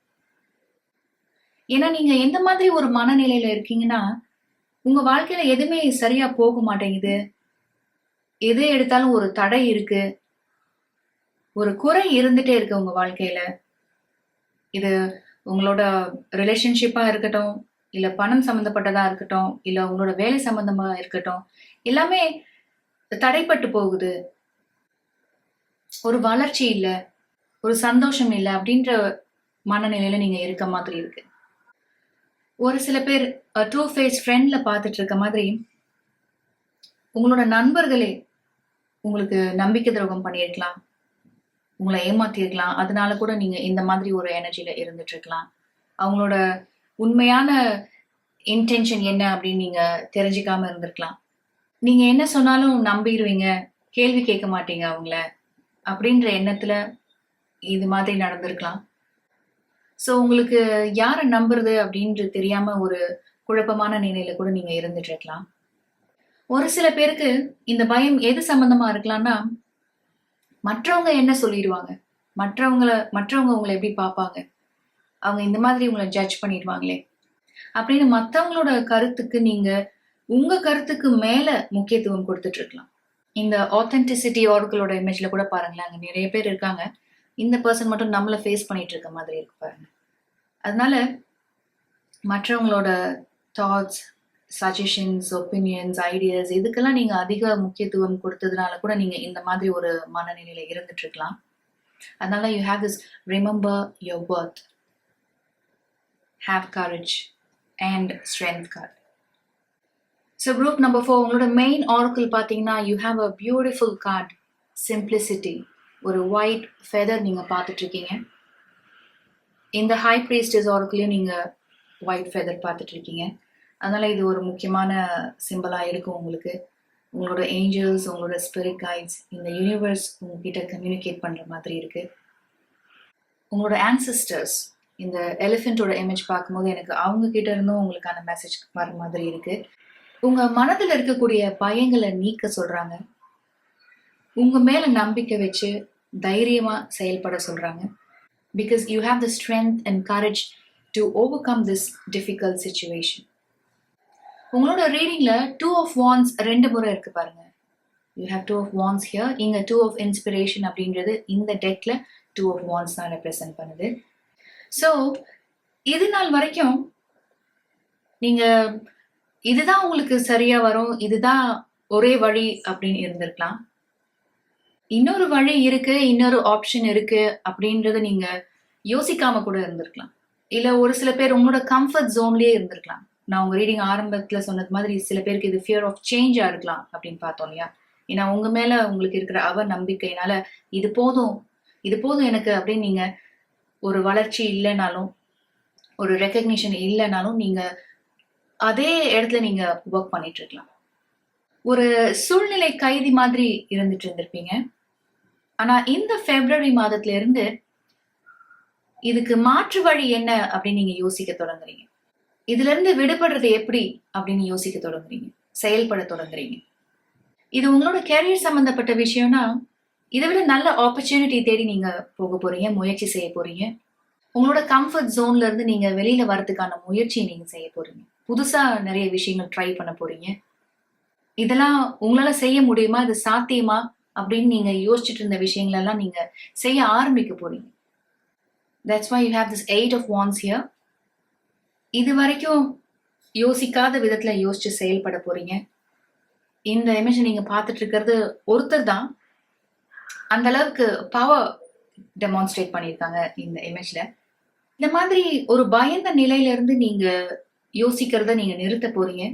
ஏன்னா நீங்க எந்த மாதிரி ஒரு மனநிலையில இருக்கீங்கன்னா, உங்க வாழ்க்கையில எதுவுமே சரியா போக மாட்டேங்குது, எது எடுத்தாலும் ஒரு தடை இருக்கு, ஒரு குறை இருந்துட்டே இருக்கு உங்க வாழ்க்கையில. இது உங்களோட ரிலேஷன்ஷிப்பா இருக்கட்டும், இல்ல பணம் சம்பந்தப்பட்டதா இருக்கட்டும், இல்ல உங்களோட வேலை சம்பந்தமா இருக்கட்டும், எல்லாமே தடைப்பட்டு போகுது. ஒரு வளர்ச்சி இல்ல, ஒரு சந்தோஷம் இல்ல அப்படின்ற மனநிலையில நீங்க இருக்க மாதிரி இருக்கு. ஒரு சில பேர் டூ ஃபேஸ் ஃப்ரெண்ட்ல பார்த்துட்டு இருக்க மாதிரி உங்களோட நண்பர்களே உங்களுக்கு நம்பிக்கை துரோகம் பண்ணியிருக்கலாம், உங்களை ஏமாத்திருக்கலாம். அதனால கூட நீங்க இந்த மாதிரி ஒரு எனர்ஜில இருந்துட்டு இருக்கலாம். அவங்களோட உண்மையான இன்டென்ஷன் என்ன அப்படின்னு நீங்க தெரிஞ்சுக்காம இருந்திருக்கலாம். நீங்க என்ன சொன்னாலும் நம்பிடுவீங்க, கேள்வி கேட்க மாட்டீங்க அவங்கள அப்படின்ற எண்ணத்துல இது மாதிரி நடந்திருக்கலாம். ஸோ உங்களுக்கு யாரை நம்புறது அப்படின்றது தெரியாம ஒரு குழப்பமான நிலையில கூட நீங்க இருந்துட்டு இருக்கலாம். ஒரு சில பேருக்கு இந்த பயம் எது சம்பந்தமா இருக்கலாம்னா, மற்றவங்க என்ன சொல்லிடுவாங்க, மற்றவங்க உங்களை எப்படி பார்ப்பாங்க, அவங்க இந்த மாதிரி உங்களை ஜட்ஜ் பண்ணிடுவாங்களே அப்படின்னு மற்றவங்களோட கருத்துக்கு நீங்க உங்க கருத்துக்கு மேல முக்கியத்துவம் கொடுத்துட்டு இருக்கலாம். இந்த ஆத்தென்டிசிட்டி ஆர்க்குளோட இமேஜ்ல கூட பாருங்களேன், அங்க நிறைய பேர் இருக்காங்க. இந்த பர்சன் மட்டும் நம்மள ஃபேஸ் பண்ணிட்டு இருக்க மாதிரி இருக்கு பாருங்க. அதனால மற்றவங்களோட தாட்ஸ், சஜஷன்ஸ், ஒப்பீனியன்ஸ், ஐடியாஸ் இதுக்கெல்லாம் நீங்க அதிக முக்கியத்துவம் கொடுத்ததுனால கூட நீங்க இந்த மாதிரி ஒரு மனநிலையில இருந்துட்டு இருக்கலாம். அதனால you have this remember your Worth, have courage and strength card. So group number 4 உங்களோட மெயின் ஆர்க்கிள் பார்த்தீங்கன்னா you have a beautiful card, simplicity. ஒரு ஒயிட் ஃபெதர் நீங்க பார்த்துட்டு இருக்கீங்க. இந்த ஹை ப்ரீஸ்டஸ் ஆர்க்கிளையும் நீங்க ஒயிட் ஃபெதர் பார்த்துட்டு இருக்கீங்க. அதனால இது ஒரு முக்கியமான சிம்பிளா இருக்கும் உங்களுக்கு. உங்களோட ஏஞ்சல்ஸ், உங்களோட ஸ்பிரிட் கைட்ஸ், இந்த யூனிவர்ஸ் உங்ககிட்ட கம்யூனிகேட் பண்ற மாதிரி இருக்கு. உங்களோட ஆன்செஸ்டர்ஸ் இந்த எலிஃபென்ட்டோட இமேஜ் பார்க்கும்போது எனக்கு அவங்க கிட்ட இருந்தும் உங்களுக்கான மெசேஜ் வர மாதிரி இருக்கு. உங்க மனதுல இருக்கக்கூடிய பயங்களை நீக்க சொல்றாங்க. உங்க மேல நம்பிக்கை வச்சு தைரியமா செயல்பட சொல்றாங்க. Because you have the strength and courage to overcome this difficult situation. உங்களோட ரீடிங்ல 2 of wands 2 முறை இருக்கு பாருங்க. You have 2 of wands here. இங்க 2 of inspiration அப்படின்றது இந்த டெக்ல 2 of wands தான் ரெப்ரசென்ட் பண்ணுது. ஸோ இது நாள் வரைக்கும் நீங்க இதுதான் உங்களுக்கு சரியா வரும், இதுதான் ஒரே வழி அப்படின்னு இருந்திருக்கலாம். இன்னொரு வழி இருக்கு, இன்னொரு ஆப்ஷன் இருக்கு அப்படின்றத நீங்க யோசிக்காம கூட இருந்திருக்கலாம். இல்ல ஒரு சில பேர் உங்களோட கம்ஃபர்ட் ஜோன்லயே இருந்திருக்கலாம். நான் உங்க ரீடிங் ஆரம்பத்துல சொன்னது மாதிரி சில பேருக்கு இது ஃபியர் ஆஃப் சேஞ்சா இருக்கலாம் அப்படின்னு பார்த்தோம் இல்லையா? ஏன்னா உங்க மேல உங்களுக்கு இருக்கிற நம்பிக்கையினால இது போதும் இது போதும் எனக்கு அப்படின்னு நீங்க ஒரு வளர்ச்சி இல்லைனாலும் ஒரு ரெக்கக்னிஷன் இல்லைனாலும் நீங்க அதே இடத்துல நீங்க ஒர்க் பண்ணிட்டு இருக்கலாம். ஒரு சூழ்நிலை கைதி மாதிரி இருந்துட்டு இருந்திருப்பீங்க. ஆனா இந்த பிப்ரவரி மாதத்துல இருந்து இதுக்கு மாற்று வழி என்ன அப்படின்னு நீங்க யோசிக்க தொடங்குறீங்க. இதுல இருந்து விடுபடுறது எப்படி அப்படின்னு யோசிக்க தொடங்குறீங்க, செயல்பட தொடங்குறீங்க. இது உங்களோட கேரியர் சம்பந்தப்பட்ட விஷயம்னா இதை விட நல்ல ஆப்பர்ச்சுனிட்டி தேடி நீங்க போக போறீங்க, முயற்சி செய்ய போறீங்க. உங்களோட கம்ஃபர்ட் ஜோன்ல இருந்து நீங்க வெளியில வரதுக்கான முயற்சியை நீங்க செய்ய போறீங்க. புதுசா நிறைய விஷயங்கள் ட்ரை பண்ண போறீங்க. இதெல்லாம் உங்களால செய்ய முடியுமா, இது சாத்தியமா அப்படின்னு நீங்க யோசிச்சுட்டு இருந்த விஷயங்கள் எல்லாம் நீங்க செய்ய ஆரம்பிக்க போறீங்க. That's why you have this 8 of wands here. இது வரைக்கும் யோசிக்காத விதத்துல யோசிச்சு செயல்பட போறீங்க. இந்த இமேஜ் நீங்க பார்த்துட்டு இருக்கிறது ஒருத்தர் தான் அந்த அளவுக்கு பவர் டெமான்ஸ்ட்ரேட் பண்ணியிருக்காங்க இந்த இமேஜ்ல. இந்த மாதிரி ஒரு பயந்த நிலையில இருந்து நீங்க யோசிக்கிறத நீங்க நிறுத்த போறீங்க.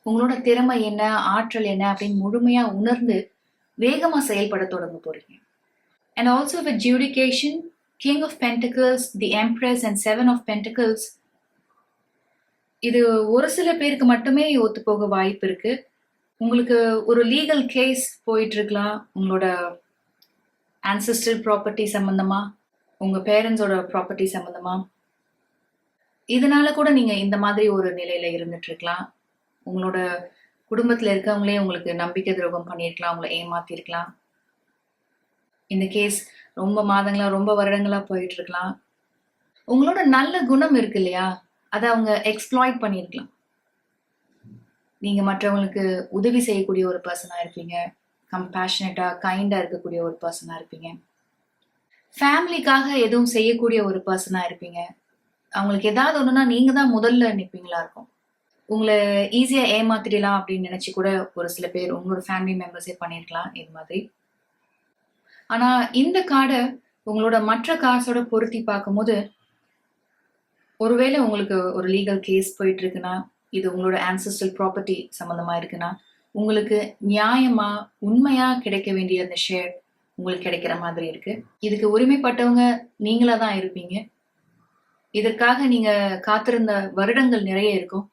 உங்களோட திறமை என்ன, ஆற்றல் என்ன அப்படின்னு முழுமையா உணர்ந்து வேகமா செயல்பட தொடங்க போறீங்க. And also with judication, King of Pentacles, the Empress and 7 of Pentacles, இது ஒரு சில பேருக்கு மட்டுமே ஒத்து போக வாய்ப்பு இருக்கு. உங்களுக்கு ஒரு லீகல் கேஸ் போயிட்டு இருக்கலாம், உங்களோட ancestral ப்ராப்பர்ட்டி சம்பந்தமா, உங்க பேரண்ட்ஸோட ப்ராப்பர்ட்டி சம்பந்தமா. இதனால கூட நீங்க இந்த மாதிரி ஒரு நிலையில இருந்துட்டு இருக்கலாம். உங்களோட குடும்பத்துல இருக்கவங்களே உங்களுக்கு நம்பிக்கை துரோகம் பண்ணியிருக்கலாம், உங்களை ஏமாத்தி இருக்கலாம். இந்த கேஸ் ரொம்ப மாதங்களா ரொம்ப வருடங்களா போயிட்டு இருக்கலாம். உங்களோட நல்ல குணம் இருக்கு இல்லையா, அதை அவங்க எக்ஸ்ப்ளாய்ட் பண்ணியிருக்கலாம். நீங்க மற்றவங்களுக்கு உதவி செய்யக்கூடிய ஒரு பர்சனா இருப்பீங்க, கம்பேஷனட்டா கைண்டா இருக்கக்கூடிய ஒரு பர்சனா இருப்பீங்க, ஃபேமிலிக்காக எதுவும் செய்யக்கூடிய ஒரு பர்சனா இருப்பீங்க. அவங்களுக்கு ஏதாவது ஒண்ணுன்னா நீங்க தான் முதல்ல நிற்பீங்களா இருக்கும். உங்களை ஈஸியா ஏமாத்திடலாம் அப்படின்னு நினைச்சு கூட ஒரு சில பேர் உங்களோட ஃபேமிலி மெம்பர்ஸே பண்ணியிருக்கலாம் இது மாதிரி. ஆனா இந்த கார்டை உங்களோட மற்ற கார்ட்ஸோட பொருத்தி பார்க்கும்போது, ஒருவேளை உங்களுக்கு ஒரு லீகல் கேஸ் போயிட்டு இருக்குன்னா, இது உங்களோட ஆன்செஸ்ட்ரல் ப்ராப்பர்ட்டி சம்பந்தமா இருக்குன்னா, உங்களுக்கு நியாயமா உண்மையா கிடைக்க வேண்டிய அந்த ஷேர் உங்களுக்கு கிடைக்கிற மாதிரி இருக்கு. இதுக்கு உரிமைப்பட்டவங்க நீங்களா தான் இருப்பீங்க. இதற்காக நீங்க காத்திருந்த வருடங்கள் நிறைய இருக்கும்.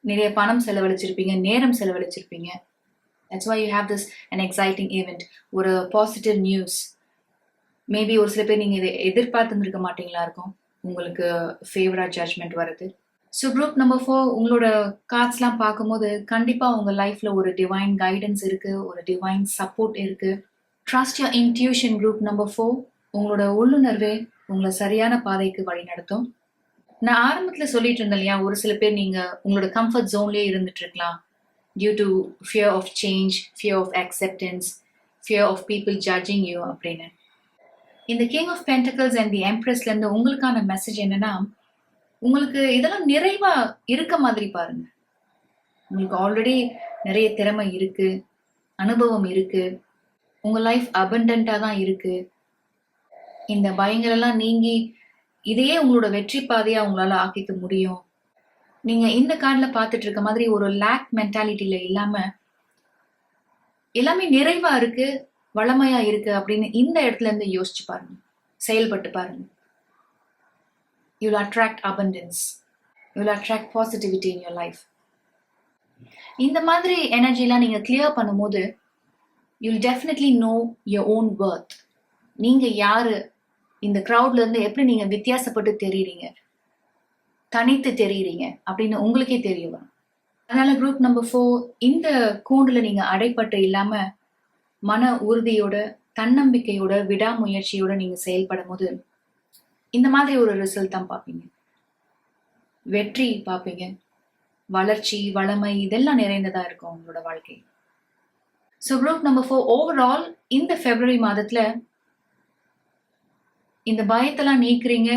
நிறைய பணம் செலவழிச்சிருப்பீங்க, நேரம் செலவழிச்சிருப்பீங்க. That's why you have this an exciting event, ஒரு பாசிட்டிவ் நியூஸ். மேபி ஒரு சில பேர் நீங்க இதை எதிர்பார்த்துருக்க மாட்டீங்களா இருக்கும், உங்களுக்கு ஃபேவரா ஜட்ஜ்மெண்ட் வருது. ஸோ குரூப் நம்பர் 4 உங்களோட கார்ட்ஸ்லாம் பார்க்கும்போது கண்டிப்பா உங்க லைஃப்ல ஒரு டிவைன் கைடன்ஸ் இருக்கு, ஒரு டிவைன் சப்போர்ட் இருக்கு. Trust your intuition. Group number 4 உங்களோட உள்ளுணர்வே உங்களை சரியான பாதைக்கு வழி நடத்தும். நான் ஆரம்பத்துல சொல்லிட்டு இருந்தேன் இல்லையா, ஒரு சில பேர் நீங்க உங்களோட கம்ஃபர்ட் ஜோன்லயே இருந்துட்டு இருக்கலாம், due to fear of change, fear of acceptance, fear of people judging you அப்படின்னு. இந்த King of Pentacles and the Empressல இருந்து உங்களுக்கான மெசேஜ் என்னன்னா, உங்களுக்கு இதெல்லாம் நிறைவா இருக்க மாதிரி பாருங்க. உங்களுக்கு ஆல்ரெடி நிறைய திறமை இருக்கு, அனுபவம் இருக்கு, உங்க லைஃப் அபண்டன்டா தான் இருக்கு. இந்த பயங்கள் எல்லாம் நீங்கி இதையே உங்களோட வெற்றி பாதையா உங்களால ஆக்கிக்க முடியும். நீங்க இந்த கார்டுல பார்த்துட்டு இருக்க மாதிரி ஒரு லேக் மென்டாலிட்டியில இல்லாம எல்லாமே நிறைவா இருக்கு, வளமையா இருக்கு அப்படின்னு இந்த இடத்துல இருந்து யோசிச்சு பாருங்க, செயல்பட்டு பாருங்க. You'll attract abundance. You'll attract positivity in your life. இந்த மாதிரி எனர்ஜிலாம் நீங்க கிளியர் பண்ணும்போது you'll definitely know your own worth. நீங்க யாரு இந்த க்ரௌட்ல இருந்து எப்படி நீங்க வித்தியாசப்பட்டு தெரியுறீங்க, தனித்து தெரியுறீங்க அப்படின்னு உங்களுக்கே தெரிய வரும். அதனால குரூப் நம்பர் 4, இந்த கூண்டுல நீங்க அடைப்பட்டு இல்லாம மன உறுதியோட, தன்னம்பிக்கையோட, விடாமுயற்சியோட நீங்க செயல்படும் போது இந்த மாதிரி ஒரு ரிசல்ட் தான் பார்ப்பீங்க. வெற்றி பார்ப்பீங்க, வளர்ச்சி, வளமை இதெல்லாம் நிறைந்ததா இருக்கும் உங்களோட வாழ்க்கை. ஸோ குரூப் நம்பர் 4, ஓவரால் இந்த பிப்ரவரி மாதத்துல இந்த பயத்தெல்லாம் நீக்குறீங்க,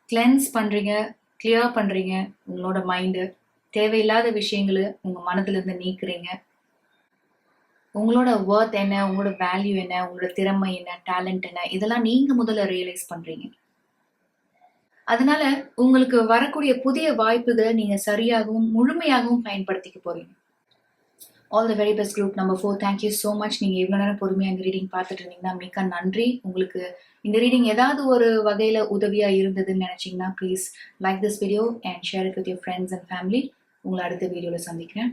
கிளென்ஸ் பண்றீங்க, கிளியர் பண்றீங்க உங்களோட மைண்டு. தேவையில்லாத விஷயங்களை உங்க மனதுல இருந்து நீக்குறீங்க. உங்களோட ஒர்த் என்ன, உங்களோட வேல்யூ என்ன, உங்களோட திறமை என்ன, டேலண்ட் என்ன, இதெல்லாம் நீங்க முதல்ல ரியலைஸ் பண்றீங்க. அதனால உங்களுக்கு வரக்கூடிய புதிய வாய்ப்புகளை நீங்க சரியாகவும் முழுமையாகவும் பயன்படுத்திக்க போறீங்க. All the very best group number 4. Thank you so much. நீங்க இவ்வளவு நேரம் பொறுமையா இந்த ரீடிங் பார்த்துட்டு இருந்தீங்கன்னா மிக்க நன்றி. உங்களுக்கு இந்த ரீடிங் ஏதாவது ஒரு வகையில உதவியா இருந்ததுன்னு நினைச்சீங்கன்னா please like this video and share it with your friends and family. உங்களை அடுத்த வீடியோல சந்திக்கிறேன்.